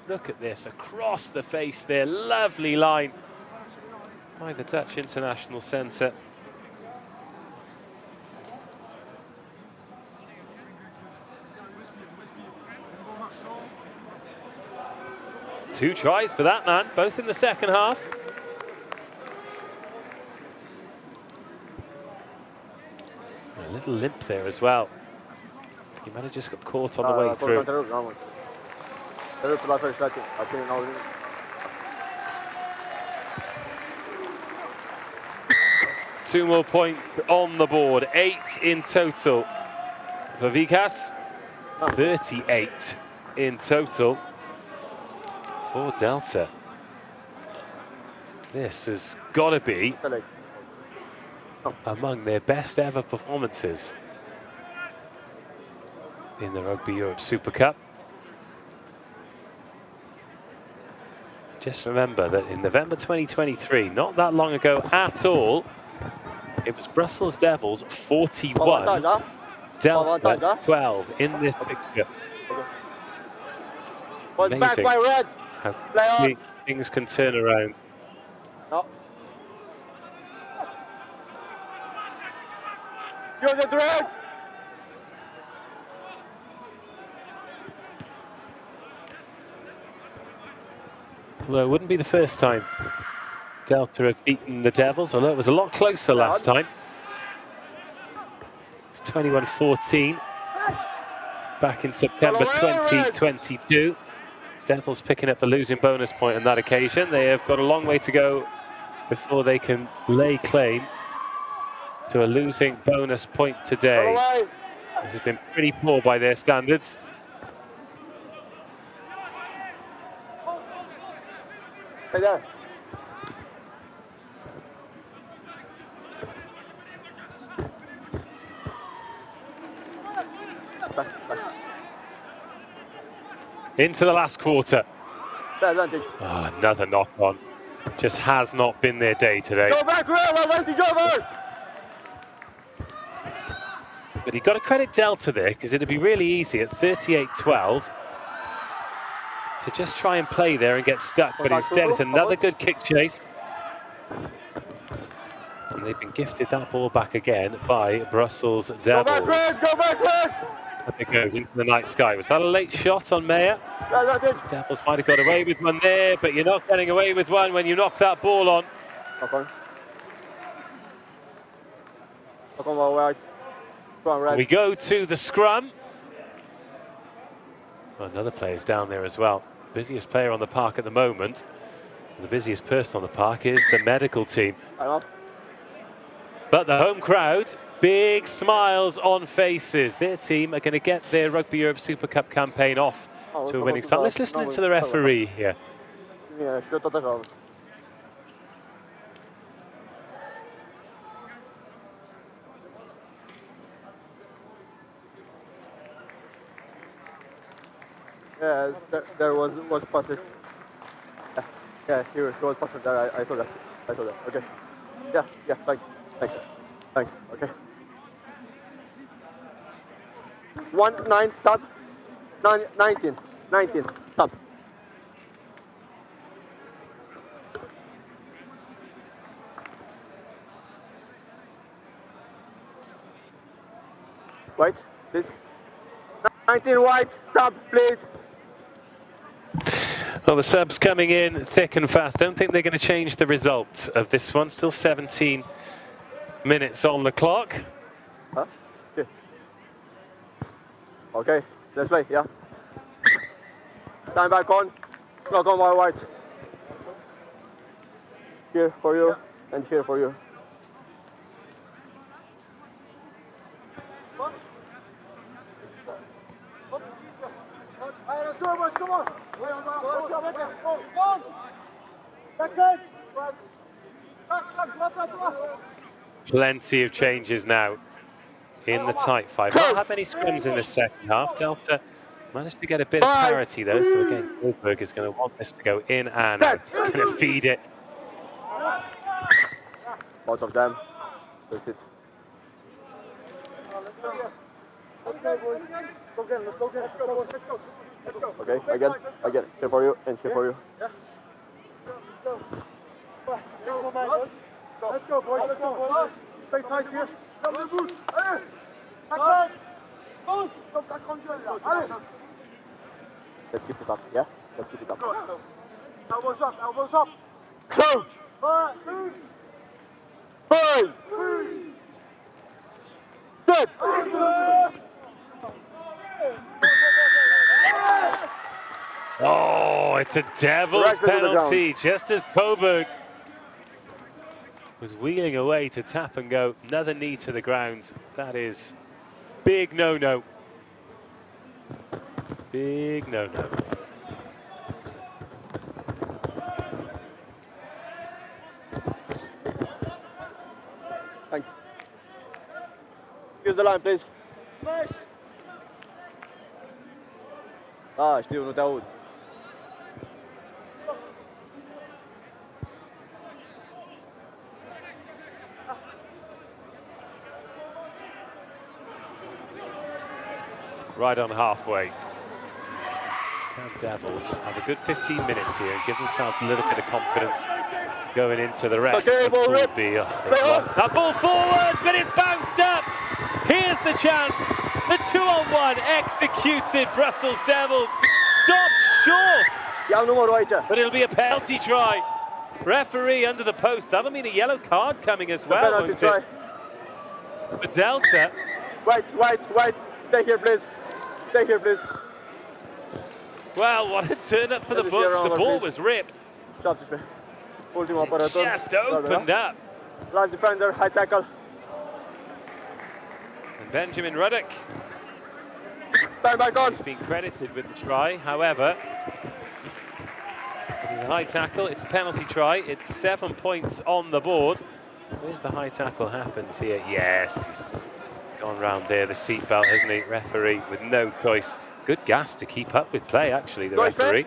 Look at this, across the face there. Lovely line by the Dutch International Centre. Two tries for that man, both in the second half. A little limp there as well. He might have just got caught on the way through. 2 more points on the board, 8 in total for Vikas, 38 in total for Delta. This has got to be among their best ever performances in the Rugby Europe Super Cup. Just remember that in November 2023, not that long ago at all, it was Brussels Devils 41, Delta 12 in this fixture. Amazing how quickly things can turn around. You're the threat. Well, it wouldn't be the first time Delta have beaten the Devils, although it was a lot closer last time. It's 21-14 back in September 2022. Devils picking up the losing bonus point on that occasion. They have got a long way to go before they can lay claim to a losing bonus point today. This has been pretty poor by their standards. Hey there. Into the last quarter. Advantage. Oh, another knock on. Just has not been their day today. Go back, advantage over. But you've got to credit Delta there, because it'd be really easy at 38-12 to just try and play there and get stuck. But instead, it's another good kick chase. And they've been gifted that ball back again by Brussels Devils. Go back, go back. It goes into the night sky. Was that a late shot on Meyer? Devils might have got away with one there, but you're not getting away with one when you knock that ball on. Okay. Knock on my right. Front right. We go to the scrum. Well, another player's down there as well. Busiest player on the park at the moment. The busiest person on the park is the medical team. I'm up. But the home crowd, big smiles on faces. Their team are going to get their Rugby Europe Super Cup campaign off to a winning start. Let's listen to the referee here. Nie, świetna też mam. Yeah, there was passes. Yeah, here was passes there. I saw that. I saw that. Okay. Yeah. Thanks. Okay. 19 stop. 19 stop. White, please. 19 white, stop, please. Well, the subs coming in thick and fast. Don't think they're going to change the result of this one. Still 17 minutes on the clock. Huh? Okay, let's play, yeah. Stand back on. Knock on my white. Here for you, and here for you. Plenty of changes now in the tight five. Not had many scrims in the second half. Delta managed to get a bit of parity though. So again, Goldberg is going to want this to go in and out. He's going to feed it. Both of them. That's it. Okay, again. Here for you, and here for you. Let's go, boys. Stay tight here. Let's keep it up, yeah? Let's keep it up. Elbows up. Close. 5. Set. Oh, it's a Devils penalty, just as Coburg was wheeling away to tap and go. Another knee to the ground. That is big no-no. Big no-no. Thanks. Use the line, please. Știu, nu te aud. Right on halfway. Can Devils have a good 15 minutes here and give themselves a little bit of confidence going into the rest of Pool B. Oh, they've lost that ball forward, but it's bounced up. Here's the chance. The 2-on-1 executed. Brussels Devils stopped short. But it'll be a penalty try. Referee under the post. That'll mean a yellow card coming as well, won't it? For Delta. Wait. Stay here, please. Well, what a turn up for the books. The ball was ripped. It just opened up. Last defender, high tackle. And Benjamin Ruddock. Stand back on. He's been credited with the try. However, it is a high tackle. It's a penalty try. It's 7 points on the board. Where's the high tackle happened here? Yes, he's gone round there, the seatbelt, hasn't he? Referee with no choice. Good gas to keep up with play, actually, the referee.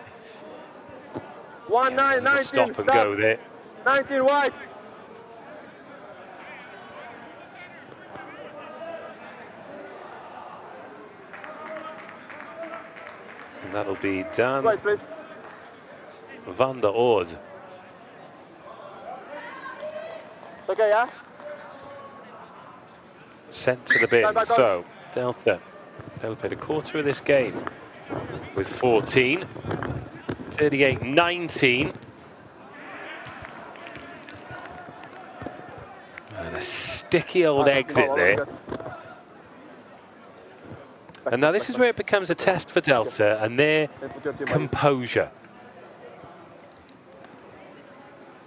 19. Stop and go there. 19 wide. And that'll be Dan Right, please. van der Oord. Okay, yeah? Sent to the bin. So Delta, they'll play a quarter of this game with 14. 38-19. And A sticky old exit there. And now this is where it becomes a test for Delta and their composure.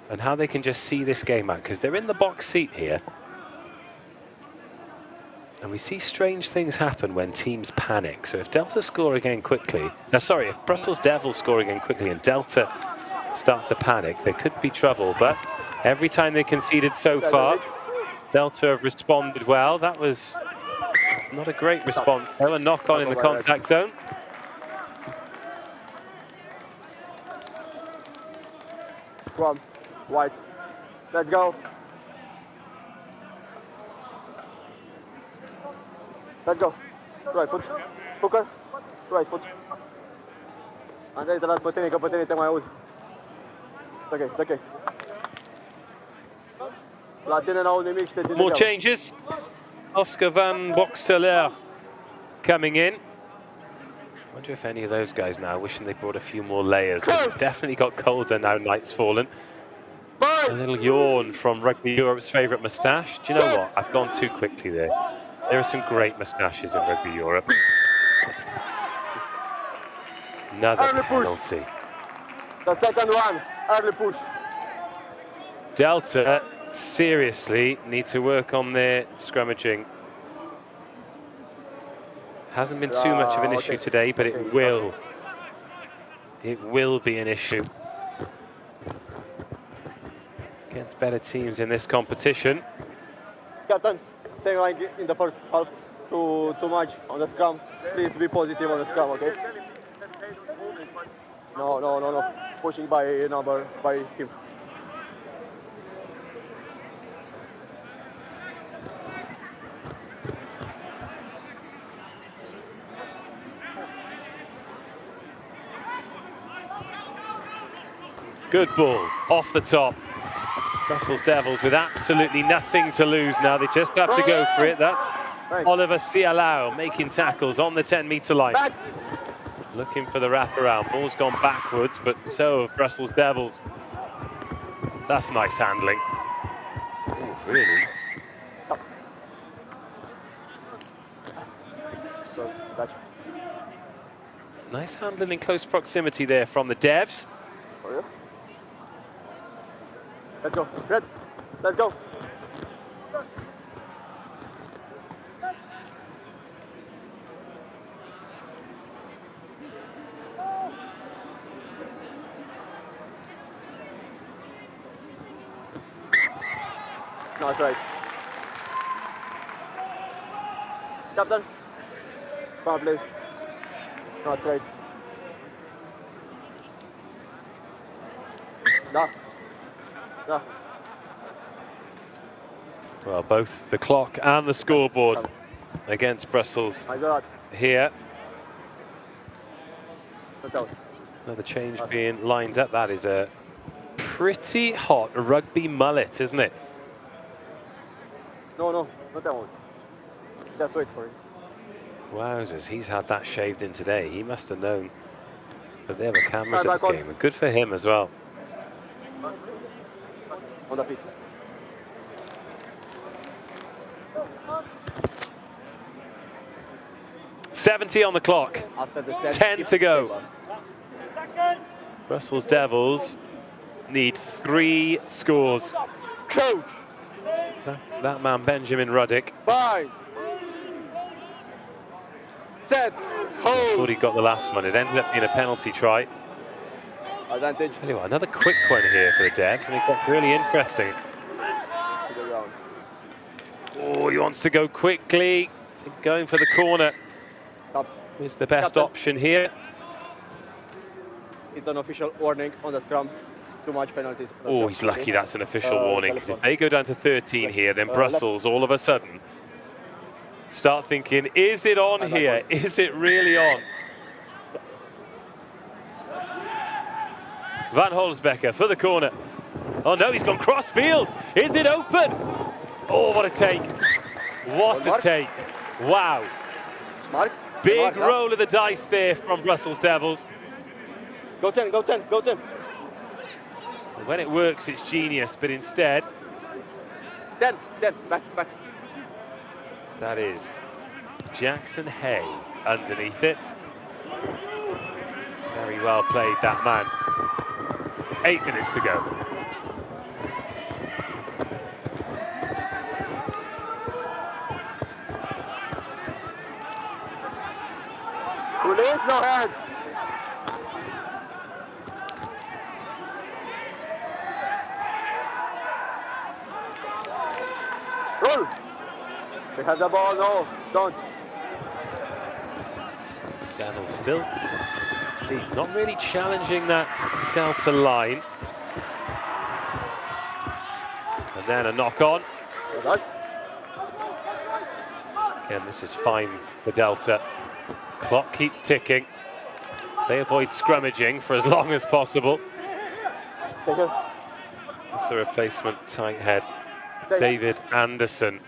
And how they can just see this game out, because they're in the box seat here. And we see strange things happen when teams panic. So if Delta score again quickly, if Brussels Devils score again quickly and Delta start to panic, there could be trouble. But every time they conceded so far, Delta have responded well. That was not a great response, though. A knock-on in the contact zone. Come, white. Let's go. Let's go. Right foot. Focus. Right foot. Andrei, te las pe tine, că pe tine te mai auzi. It's okay. La tine n-auzi nimic și te țin. More changes. Oscar van Boxeler coming in. I wonder if any of those guys now wishing they brought a few more layers. It's definitely got colder now night's fallen. A little yawn from Rugby Europe's favourite moustache. Do you know what? I've gone too quickly there. There are some great moustaches in Rugby Europe. Another penalty. The second one, early push. Delta seriously need to work on their scrummaging. Hasn't been too much of an issue today, but it will. It will be an issue against better teams in this competition. Captain, saying like in the first half too much on the scrum. Please be positive on the scrum, okay? No. Pushing by him. Good ball, off the top. Brussels Devils with absolutely nothing to lose now. They just have to go for it. That's Oliver Cialau making tackles on the 10-metre line. Looking for the wraparound. Ball's gone backwards, but so have Brussels Devils. That's nice handling. Oh, really? Nice handling in close proximity there from the Devs. Let's go, Red. Let's go. No, that's right. Captain. Come on, please. No, that's right. No. No. Well, both the clock and the scoreboard against Brussels here. Another change being lined up. That is a pretty hot rugby mullet, isn't it? No, not that one. Just wait for it. Wowzers, he's had that shaved in today. He must have known that there were cameras at the game, and good for him as well. On the feet. .70 on the clock. 10 to go. Brussels Devils need 3 scores. Coach. That man, Benjamin Ruddick. 5. Set. Hold. Thought he got the last one. It ended up being a penalty try. Advantage. Tell you what, another quick one here for the Devs, and it got really interesting. Oh, he wants to go quickly. I think going for the corner is the best option here. It's an official warning on the scrum. Too much penalties. Oh, he's lucky that's an official warning, because if they go down to 13 here, then Brussels all of a sudden start thinking, is it on here? Is it really on? Van Holsbecker for the corner. Oh no, he's gone cross-field. Is it open? Oh, what a take. What a take. Wow. Big roll of the dice there from Brussels Devils. Go 10, go 10, go 10. When it works, it's genius, but instead, 10, back. That is Jackson Hay underneath it. Very well played, that man. 8 minutes to go. Release, no hands. Roll. We have the ball, no, don't. Devils still deep, not really challenging that Delta line. And then a knock on. Well done. Again, this is fine for Delta. Clock keep ticking. They avoid scrummaging for as long as possible. Take it. That's the replacement tight head, Take it. David Anderson.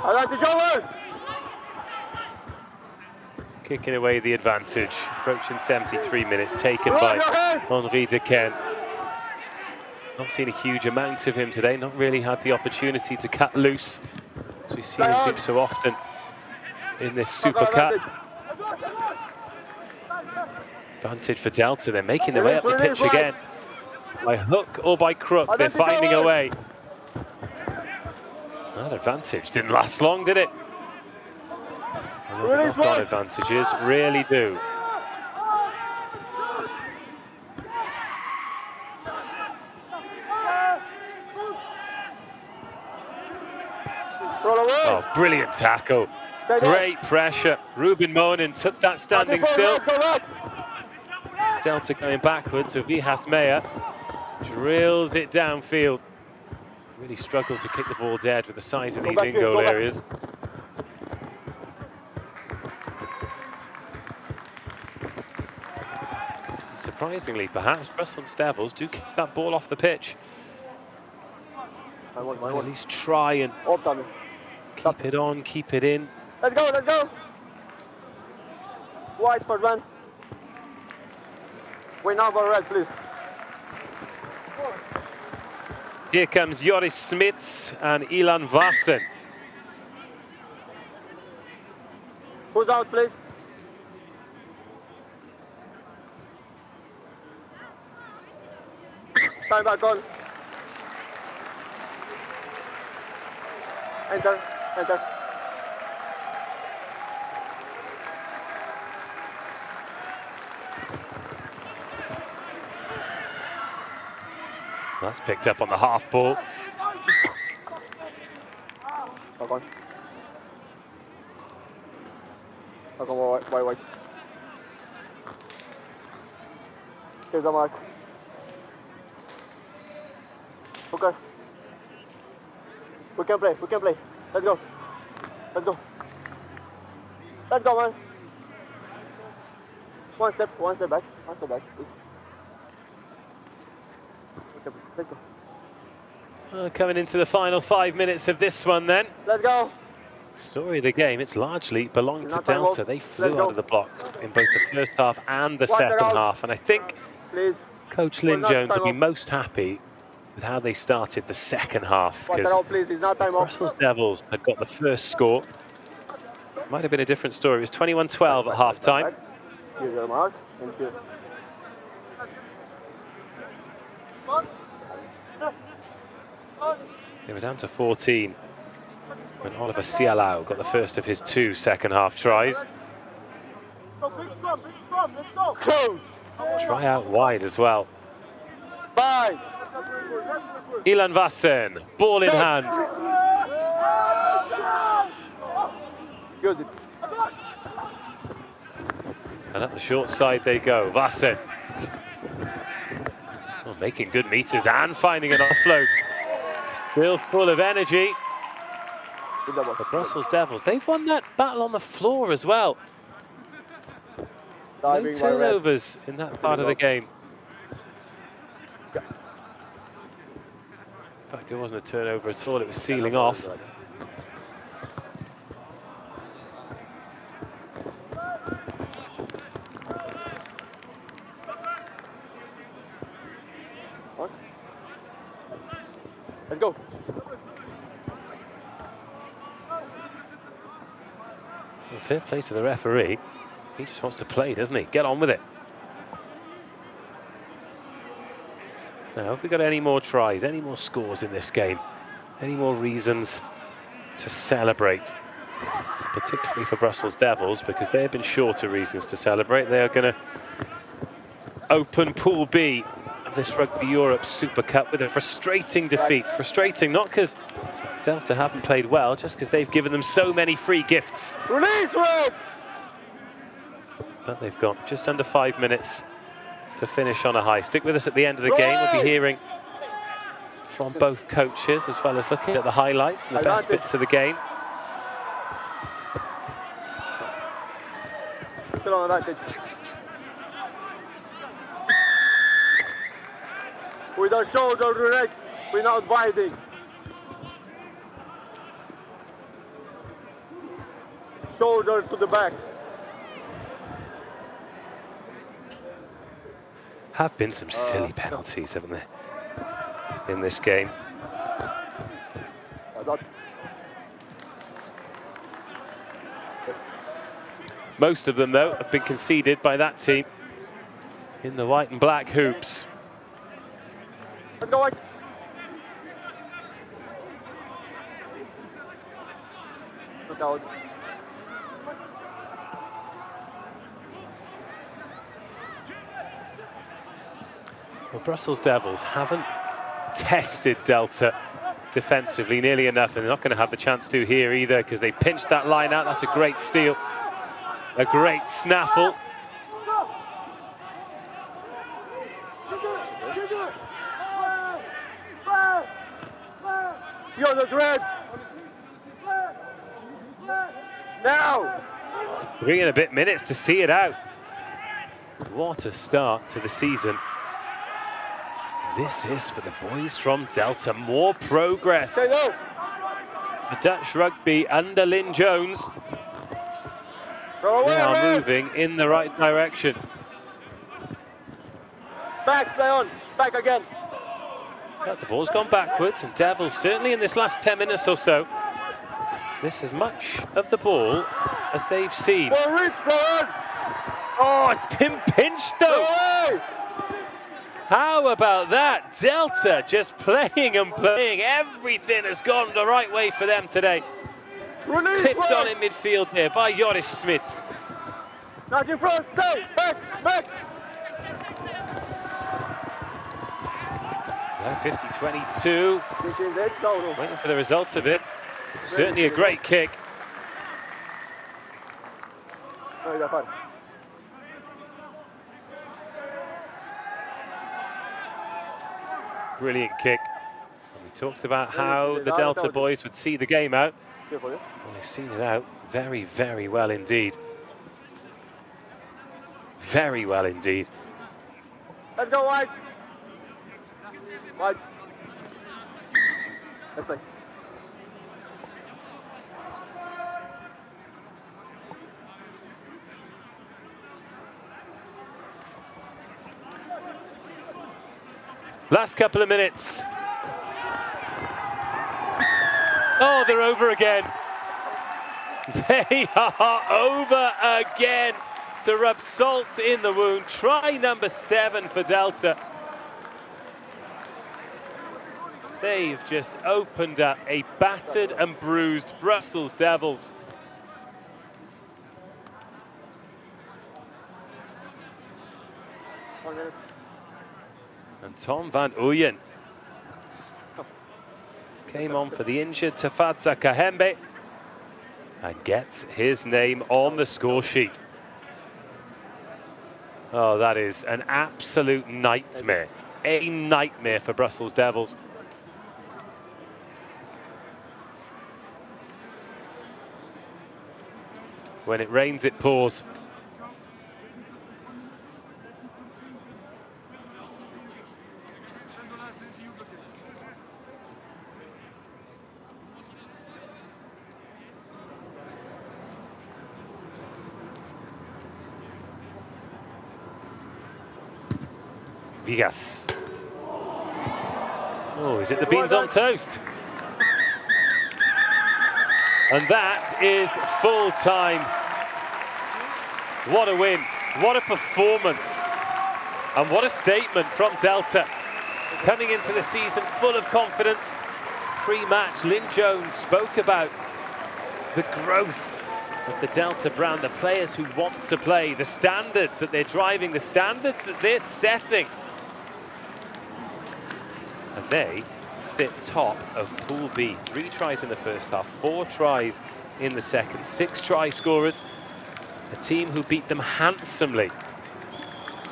Advantage over. Kicking away the advantage. Approaching 73 minutes, taken Roll by your hands. Henri Dequesne. Not seen a huge amount of him today, not really had the opportunity to cut loose, as we've seen him do so often in this Super Cup. Advantage for Delta, they're making their way up the pitch again. By hook or by crook, they're finding a way. That advantage didn't last long, did it? And the knock-on advantages really do. Roll away. Oh, brilliant tackle. Great pressure. Ruben Monin took that standing still. Delta going backwards, so Vihas Meyer drills it downfield. Really struggled to kick the ball dead with the size of these in-goal areas. And surprisingly, perhaps, Brussels Devils do kick that ball off the pitch. Might at least try and keep it on, keep it in. Let's go. White for advance. Wait now for red, please. Here comes Joris Smits and Ilan Vassen. Who's out, please? Time back on. Enter. That's picked up on the half ball. Back on. White. Here's the mark. Okay. We can play. Let's go, man. One step back. Please. Let's go. Coming into the final 5 minutes of this one then. Let's go. Story of the game, it's largely belonged to Delta. They flew Let's go. out of the blocks in both the first half and the second half. And I think Please. Coach Well, Lynn not Jones time will be off. most happy with how they started the second half, Water because out, please. It's not time off. Brussels Devils had got the first score. Might have been a different story. It was 21-12 at half-time. Here's your mark. Thank you. They were down to 14 when Oliver Cialau got the first of his 2 second-half tries. Close. Try out wide as well. 5. Ilan Vassen, ball in hand. Good. And up the short side they go. Vassen. Oh, making good meters and finding an offload. Still full of energy. The Brussels Devils, they've won that battle on the floor as well. No Diving by red. turnovers in that part of the game. In fact, it wasn't a turnover at all, it was sealing off. Well, fair play to the referee. He just wants to play, doesn't he? Get on with it. Now, have we got any more tries, any more scores in this game? Any more reasons to celebrate? Particularly for Brussels Devils, because they have been shorter reasons to celebrate. They are going to open Pool B of this Rugby Europe Super Cup with a frustrating defeat. Frustrating not because Delta haven't played well, just because they've given them so many free gifts. Release, Red! But they've got just under 5 minutes to finish on a high. Stick with us at the end of the game. We'll be hearing from both coaches, as well as looking at the highlights and the best bits of the game. Still on advantage. With our shoulder direct, we're not biting. Shoulder to the back. Have been some silly penalties, haven't there, in this game? Most of them, though, have been conceded by that team in the white and black hoops. Let's go, White. Look out. Well, Brussels Devils haven't tested Delta defensively nearly enough, and they're not going to have the chance to here either, because they pinched that line out. That's a great steal, a great snaffle. You're the dread. Now. 3 and a bit minutes to see it out. What a start to the season. This is for the boys from Delta. More progress. Okay, no. The Dutch rugby under Lynn Jones. They are moving in the right direction. Back, play on. Back again. But the ball's gone backwards, and Devils, certainly in this last 10 minutes or so, this is much of the ball as they've seen. Oh, it's been pinched though. How about that? Delta just playing and playing. Everything has gone the right way for them today. Tipped on in midfield there by Joris Smits. Not in front, stay, back, back. So 50-22. Waiting for the results of it. Certainly a great kick. Brilliant kick. And we talked about how the Delta boys would see the game out. Well, they've seen it out very, very well indeed. Very well indeed. Let's go, White. White. Let's play. Last couple of minutes. Oh, they're over again. They are over again to rub salt in the wound. Try number 7 for Delta. They've just opened up a battered and bruised Brussels Devils. And Tom van Ooyen came on for the injured Tafadza Kahembe and gets his name on the score sheet. Oh, that is an absolute nightmare. A nightmare for Brussels Devils. When it rains, it pours. Vigas. Oh, is it the beans on toast? And that is full time. What a win, what a performance, and what a statement from Delta. Coming into the season full of confidence. Pre-match, Lynn Jones spoke about the growth of the Delta brand, the players who want to play, the standards that they're driving, the standards that they're setting. And they sit top of Pool B. 3 tries in the first half, 4 tries in the second, 6 try scorers. A team who beat them handsomely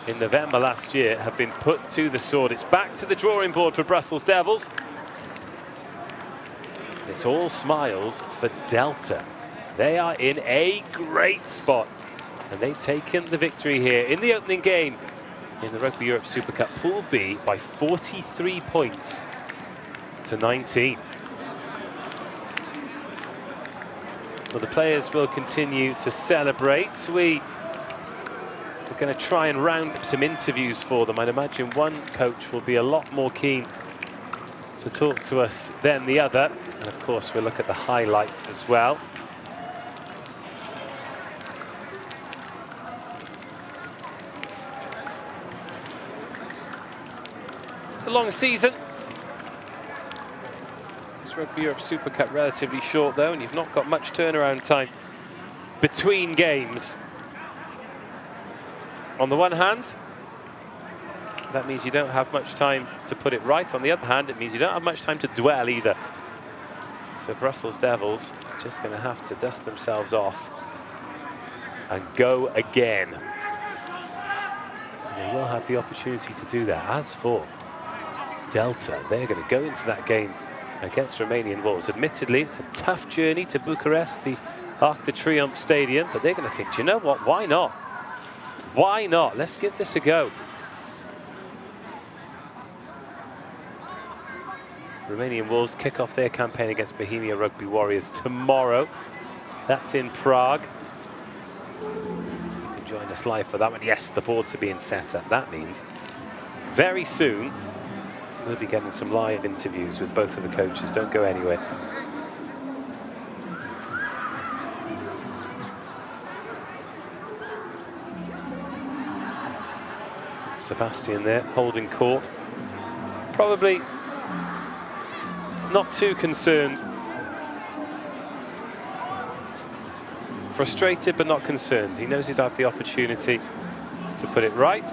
in November last year have been put to the sword. It's back to the drawing board for Brussels Devils. It's all smiles for Delta. They are in a great spot, and they've taken the victory here in the opening game in the Rugby Europe Super Cup Pool B by 43 points to 19. Well, the players will continue to celebrate. We are going to try and round up some interviews for them. I'd imagine one coach will be a lot more keen to talk to us than the other. And of course, we'll look at the highlights as well. It's a long season. This Rugby Europe Super Cup relatively short though, and you've not got much turnaround time between games. On the one hand, that means you don't have much time to put it right. On the other hand, it means you don't have much time to dwell either. So Brussels Devils are just going to have to dust themselves off and go again. And they will have the opportunity to do that. As for Delta, they're going to go into that game against Romanian Wolves. Admittedly, it's a tough journey to Bucharest, the Arc de Triomphe Stadium, but they're going to think, do you know what, why not? Why not? Let's give this a go. Romanian Wolves kick off their campaign against Bohemia Rugby Warriors tomorrow. That's in Prague. You can join us live for that one. Yes, the boards are being set up. That means very soon we'll be getting some live interviews with both of the coaches. Don't go anywhere. Sebastian there, holding court. Probably not too concerned. Frustrated but not concerned. He knows he's had the opportunity to put it right.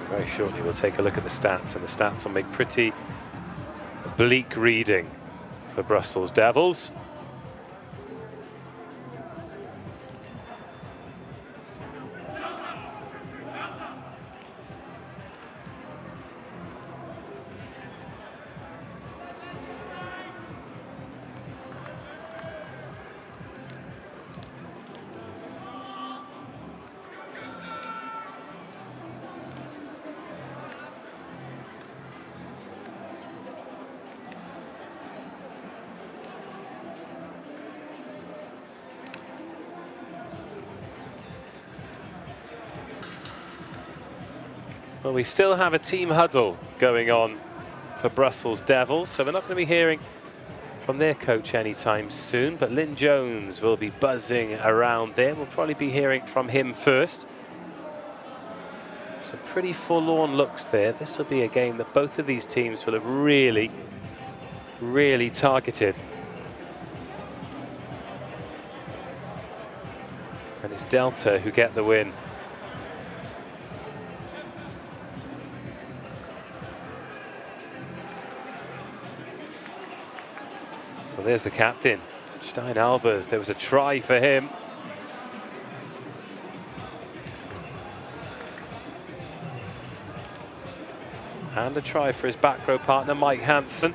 Very shortly we'll take a look at the stats, and the stats will make pretty bleak reading for Brussels Devils. Well, we still have a team huddle going on for Brussels Devils, so we're not going to be hearing from their coach anytime soon, but Lynn Jones will be buzzing around there. We'll probably be hearing from him first. Some pretty forlorn looks there. This will be a game that both of these teams will have really, really targeted. And it's Delta who get the win. Well, there's the captain, Stein Albers. There was a try for him. And a try for his back row partner, Mike Hansen.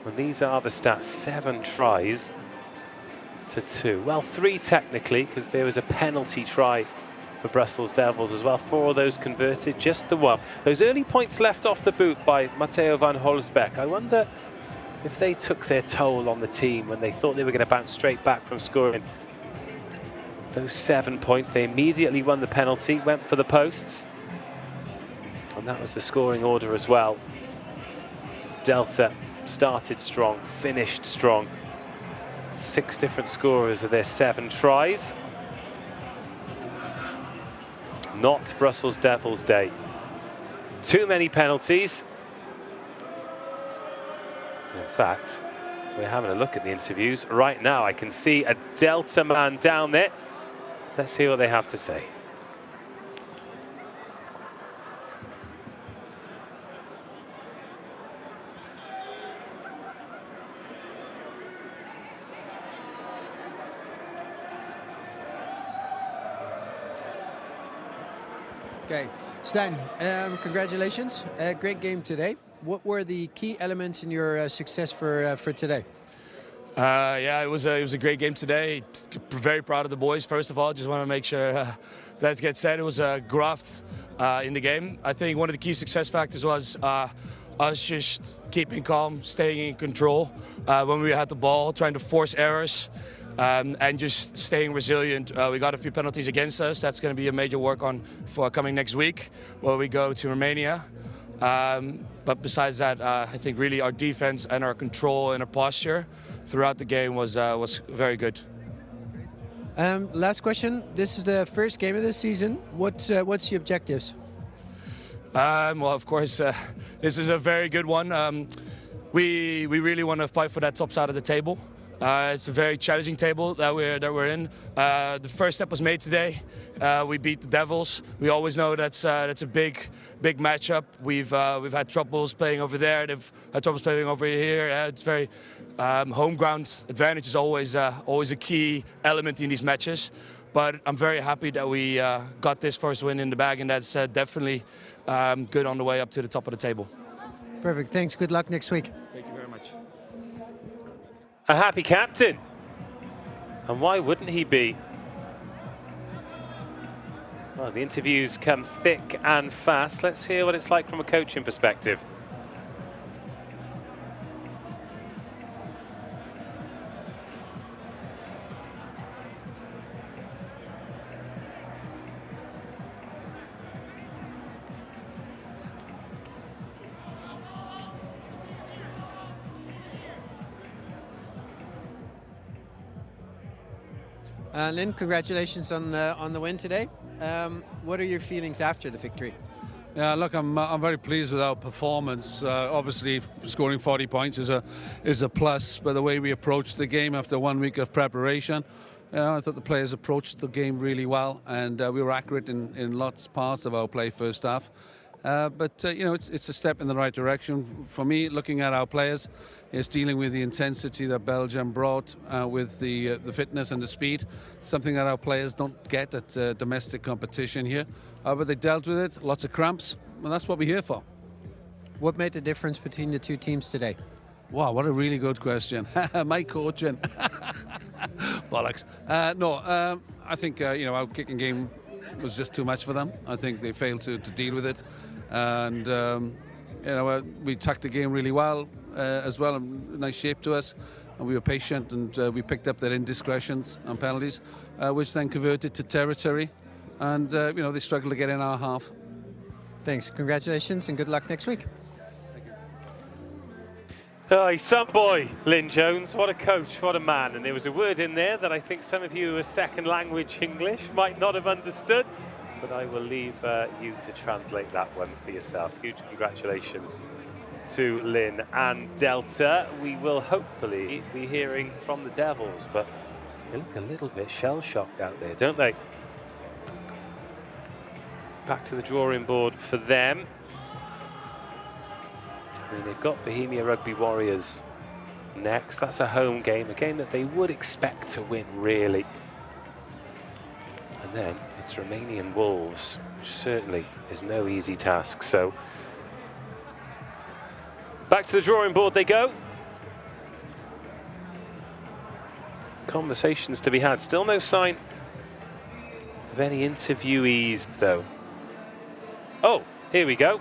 And these are the stats, 7 tries to 2. Well, 3 technically, because there was a penalty try for Brussels Devils as well. 4 of those converted, just the 1. Those early points left off the boot by Matteo van Holsbeck. I wonder if they took their toll on the team when they thought they were going to bounce straight back from scoring those 7 points, they immediately won the penalty, went for the posts, and that was the scoring order as well. Delta started strong, finished strong. 6 different scorers of their 7 tries. Not Brussels Devils Day. Too many penalties. In fact, we're having a look at the interviews right now. I can see a Delta man down there. Let's hear what they have to say. Okay, Stan, congratulations. Great game today. What were the key elements in your success for today? Yeah, it was a great game today. Very proud of the boys. First of all, just want to make sure that gets said. It was a graft in the game. I think one of the key success factors was us just keeping calm, staying in control when we had the ball, trying to force errors. And just staying resilient. We got a few penalties against us. That's going to be a major work on for coming next week, where we go to Romania. But besides that, I think really our defense and our control and our posture throughout the game was very good. Last question. This is the first game of the season. What's the objectives? Well, of course, this is a very good one. We really want to fight for that top side of the table. It's a very challenging table that we're in. The first step was made today. We beat the Devils. We always know that's a big matchup. We've had troubles playing over there. They've had troubles playing over here. It's very home ground advantage is always a key element in these matches. But I'm very happy that we got this first win in the bag, and that's definitely good on the way up to the top of the table. Perfect. Thanks. Good luck next week. Thank you very much. A happy captain. And why wouldn't he be? Well, the interviews come thick and fast. Let's hear what it's like from a coaching perspective. Lynn, congratulations on the win today. What are your feelings after the victory? Yeah, look, I'm very pleased with our performance. Obviously, scoring 40 points is a plus, but the way we approached the game after 1 week of preparation, I thought the players approached the game really well, and we were accurate in lots parts of our play first half. But it's a step in the right direction. For me, looking at our players, is dealing with the intensity that Belgium brought with the fitness and the speed, something that our players don't get at domestic competition here. But they dealt with it, lots of cramps, and that's what we're here for. What made the difference between the two teams today? Wow, what a really good question. My coaching. Bollocks. I think our kicking game was just too much for them. I think they failed to deal with it. And we tucked the game really well as well, nice shape to us, and we were patient, and we picked up their indiscretions and penalties, which then converted to territory, and they struggled to get in our half. Thanks, congratulations, and good luck next week. Oh, some boy, Lynn Jones. What a coach, what a man. And there was a word in there that I think some of you who are second language English might not have understood, but I will leave you to translate that one for yourself. Huge congratulations to Lynn and Delta. We will hopefully be hearing from the Devils, but they look a little bit shell-shocked out there, don't they? Back to the drawing board for them. I mean, they've got Bohemia Rugby Warriors next. That's a home game, a game that they would expect to win, really. And then it's Romanian Wolves, which certainly is no easy task. So back to the drawing board they go. Conversations to be had. Still no sign of any interviewees, though. Oh, here we go.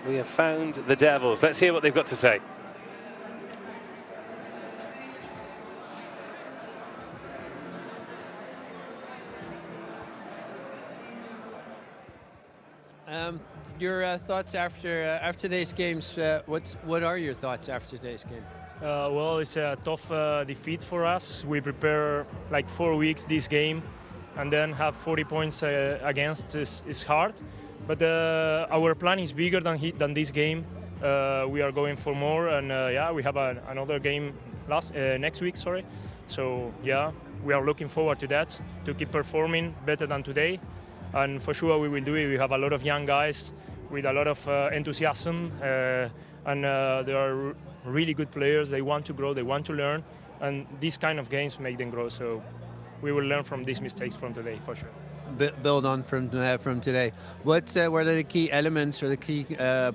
We have found the Devils. Let's hear what they've got to say. Your thoughts after today's games? What are your thoughts after today's game? Well, it's a tough defeat for us. We prepare like 4 weeks this game, and then have 40 points against is hard. But our plan is bigger than this game. We are going for more, and yeah, we have another game next week. Sorry. So yeah, we are looking forward to that, to keep performing better than today, and for sure we will do it. We have a lot of young guys with a lot of enthusiasm, and they are really good players. They want to grow, they want to learn, and these kind of games make them grow. So we will learn from these mistakes from today, for sure. Build on from today. What are the key elements or the key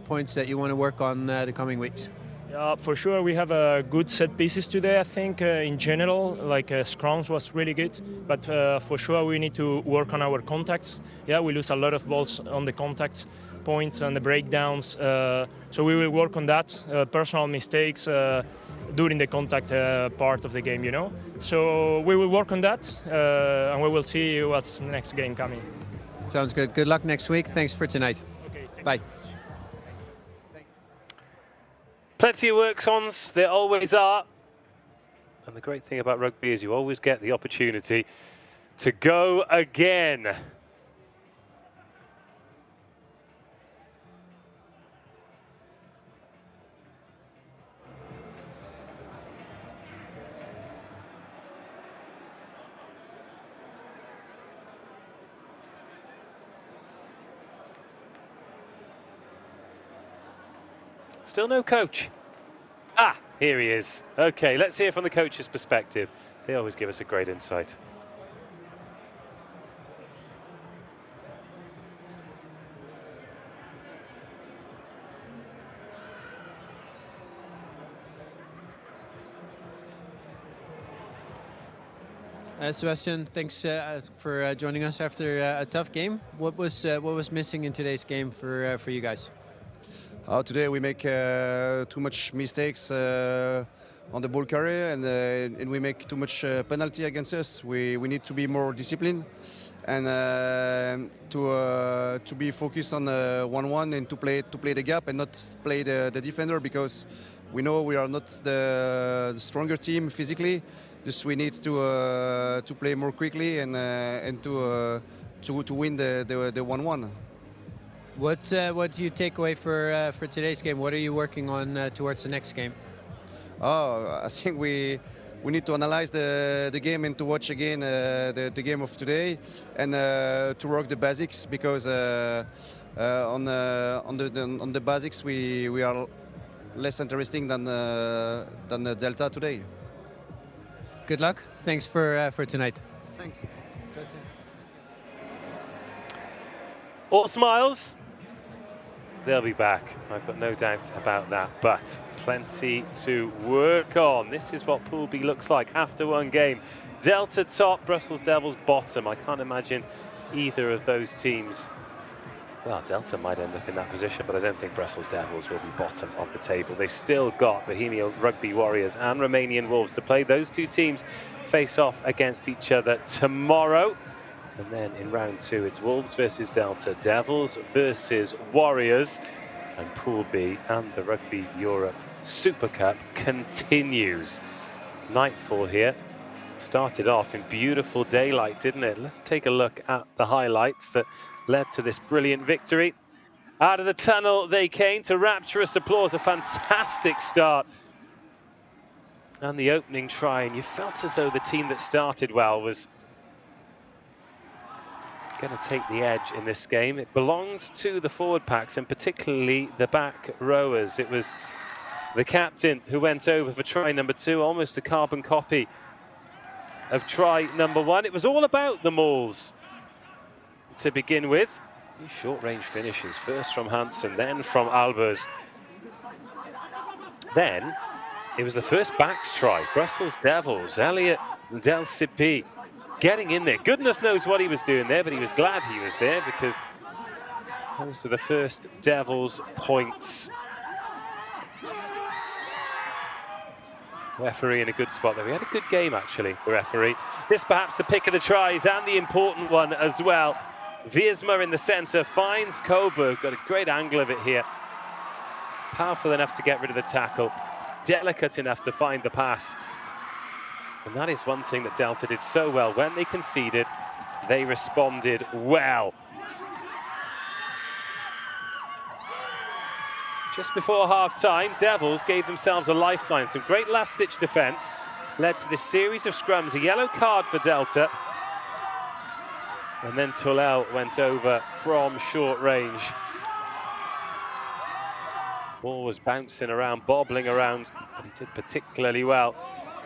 points that you want to work on the coming weeks? Yeah, for sure we have good set pieces today. I think in general, like scrums was really good, but for sure we need to work on our contacts. Yeah, we lose a lot of balls on the contacts points and the breakdowns. So we will work on that. Personal mistakes during the contact part of the game, you know. So we will work on that, and we will see what's the next game coming. Sounds good. Good luck next week. Thanks for tonight. Okay, thanks. Bye. Plenty of work-ons, there always are. And the great thing about rugby is you always get the opportunity to go again. Still no coach. Ah, here he is. Okay, let's hear from the coach's perspective. They always give us a great insight. Sebastian, thanks for joining us after a tough game. What was missing in today's game for you guys? Today we make too much mistakes on the ball carrier, and we make too much penalty against us. We need to be more disciplined and to be focused on 1-1 and to play the gap and not play the defender, because we know we are not the stronger team physically. Just we need to play more quickly and to win the 1-1. What do you take away for today's game? What are you working on towards the next game? I think we need to analyze the game and to watch again the game of today, and to work the basics, because on the basics we are less interesting than the Delta today. Good luck. Thanks for tonight. Thanks. All smiles. They'll be back, I've got no doubt about that, but plenty to work on. This is what Pool B looks like after one game. Delta top, Brussels Devils bottom. I can't imagine either of those teams. Well, Delta might end up in that position, but I don't think Brussels Devils will be bottom of the table. They've still got Bohemian Rugby Warriors and Romanian Wolves to play. Those two teams face off against each other tomorrow. And then in round two, it's Wolves versus Delta, Devils versus Warriors. And Pool B and the Rugby Europe Super Cup continues. Nightfall here. Started off in beautiful daylight, didn't it? Let's take a look at the highlights that led to this brilliant victory. Out of the tunnel they came to rapturous applause. A fantastic start. And the opening try, and you felt as though the team that started well was going to take the edge in this game. It belonged to the forward packs, and particularly the back rowers. It was the captain who went over for try number 2, almost a carbon copy of try number 1. It was all about the mauls to begin with. These short-range finishes, first from Hansen, then from Albers. Then it was the first backs try. Brussels Devils, Elliot Del Cipi getting in there. Goodness knows what he was doing there, but he was glad he was there, because those are the first Devils points. Referee in a good spot there. We had a good game, actually, the referee. This perhaps the pick of the tries, and the important one as well. Wiersma in the centre finds Coburg. Got a great angle of it here. Powerful enough to get rid of the tackle. Delicate enough to find the pass. And that is one thing that Delta did so well. When they conceded, they responded well. Just before half-time, Devils gave themselves a lifeline. Some great last-ditch defence led to this series of scrums. A yellow card for Delta. And then Tulel went over from short range. Ball was bouncing around, bobbling around, but he did particularly well.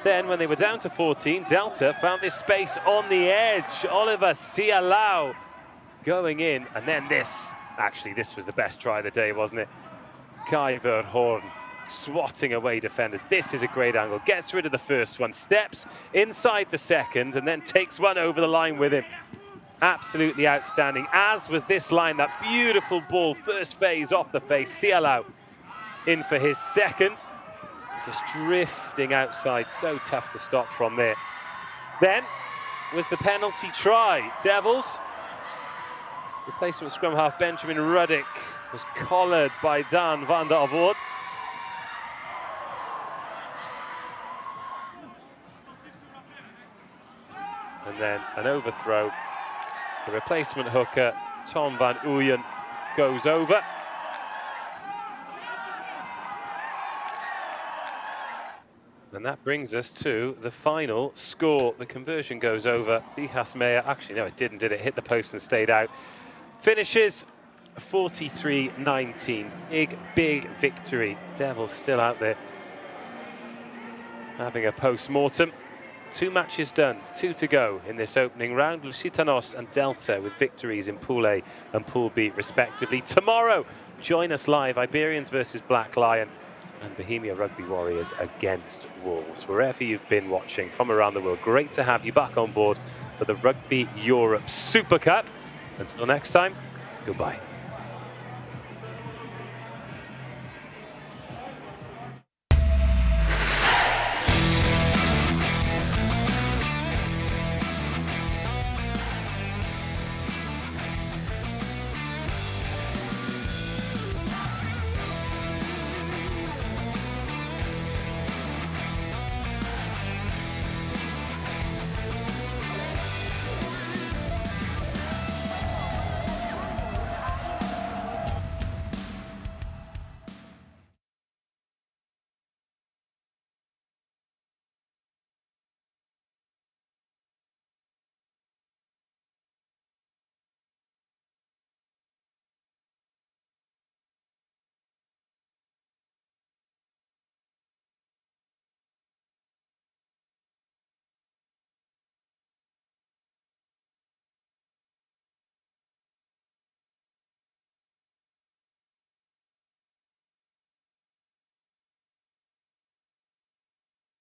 Then, when they were down to 14, Delta found this space on the edge. Oliver Sialau going in, and then this. Actually, this was the best try of the day, wasn't it? Kai Verhoorn swatting away defenders. This is a great angle. Gets rid of the first one, steps inside the second, and then takes one over the line with him. Absolutely outstanding, as was this line. That beautiful ball, first phase off the face. Sialau in for his second. Just drifting outside, so tough to stop from there. Then was the penalty try. Devils, replacement scrum half Benjamin Ruddick was collared by Dan van der Voort. And then an overthrow. The replacement hooker, Tom van Ooyen, goes over. And that brings us to the final score. The conversion goes over. Vijas Meyer, actually, no, it didn't, did it? Hit the post and stayed out. Finishes 43-19. Big, big victory. Devils still out there having a post-mortem. 2 matches done, 2 to go in this opening round. Lusitanos and Delta with victories in Pool A and Pool B, respectively. Tomorrow, join us live, Iberians versus Black Lion, and Bohemia Rugby Warriors against Wolves. Wherever you've been watching from around the world, great to have you back on board for the Rugby Europe Super Cup. Until next time, goodbye.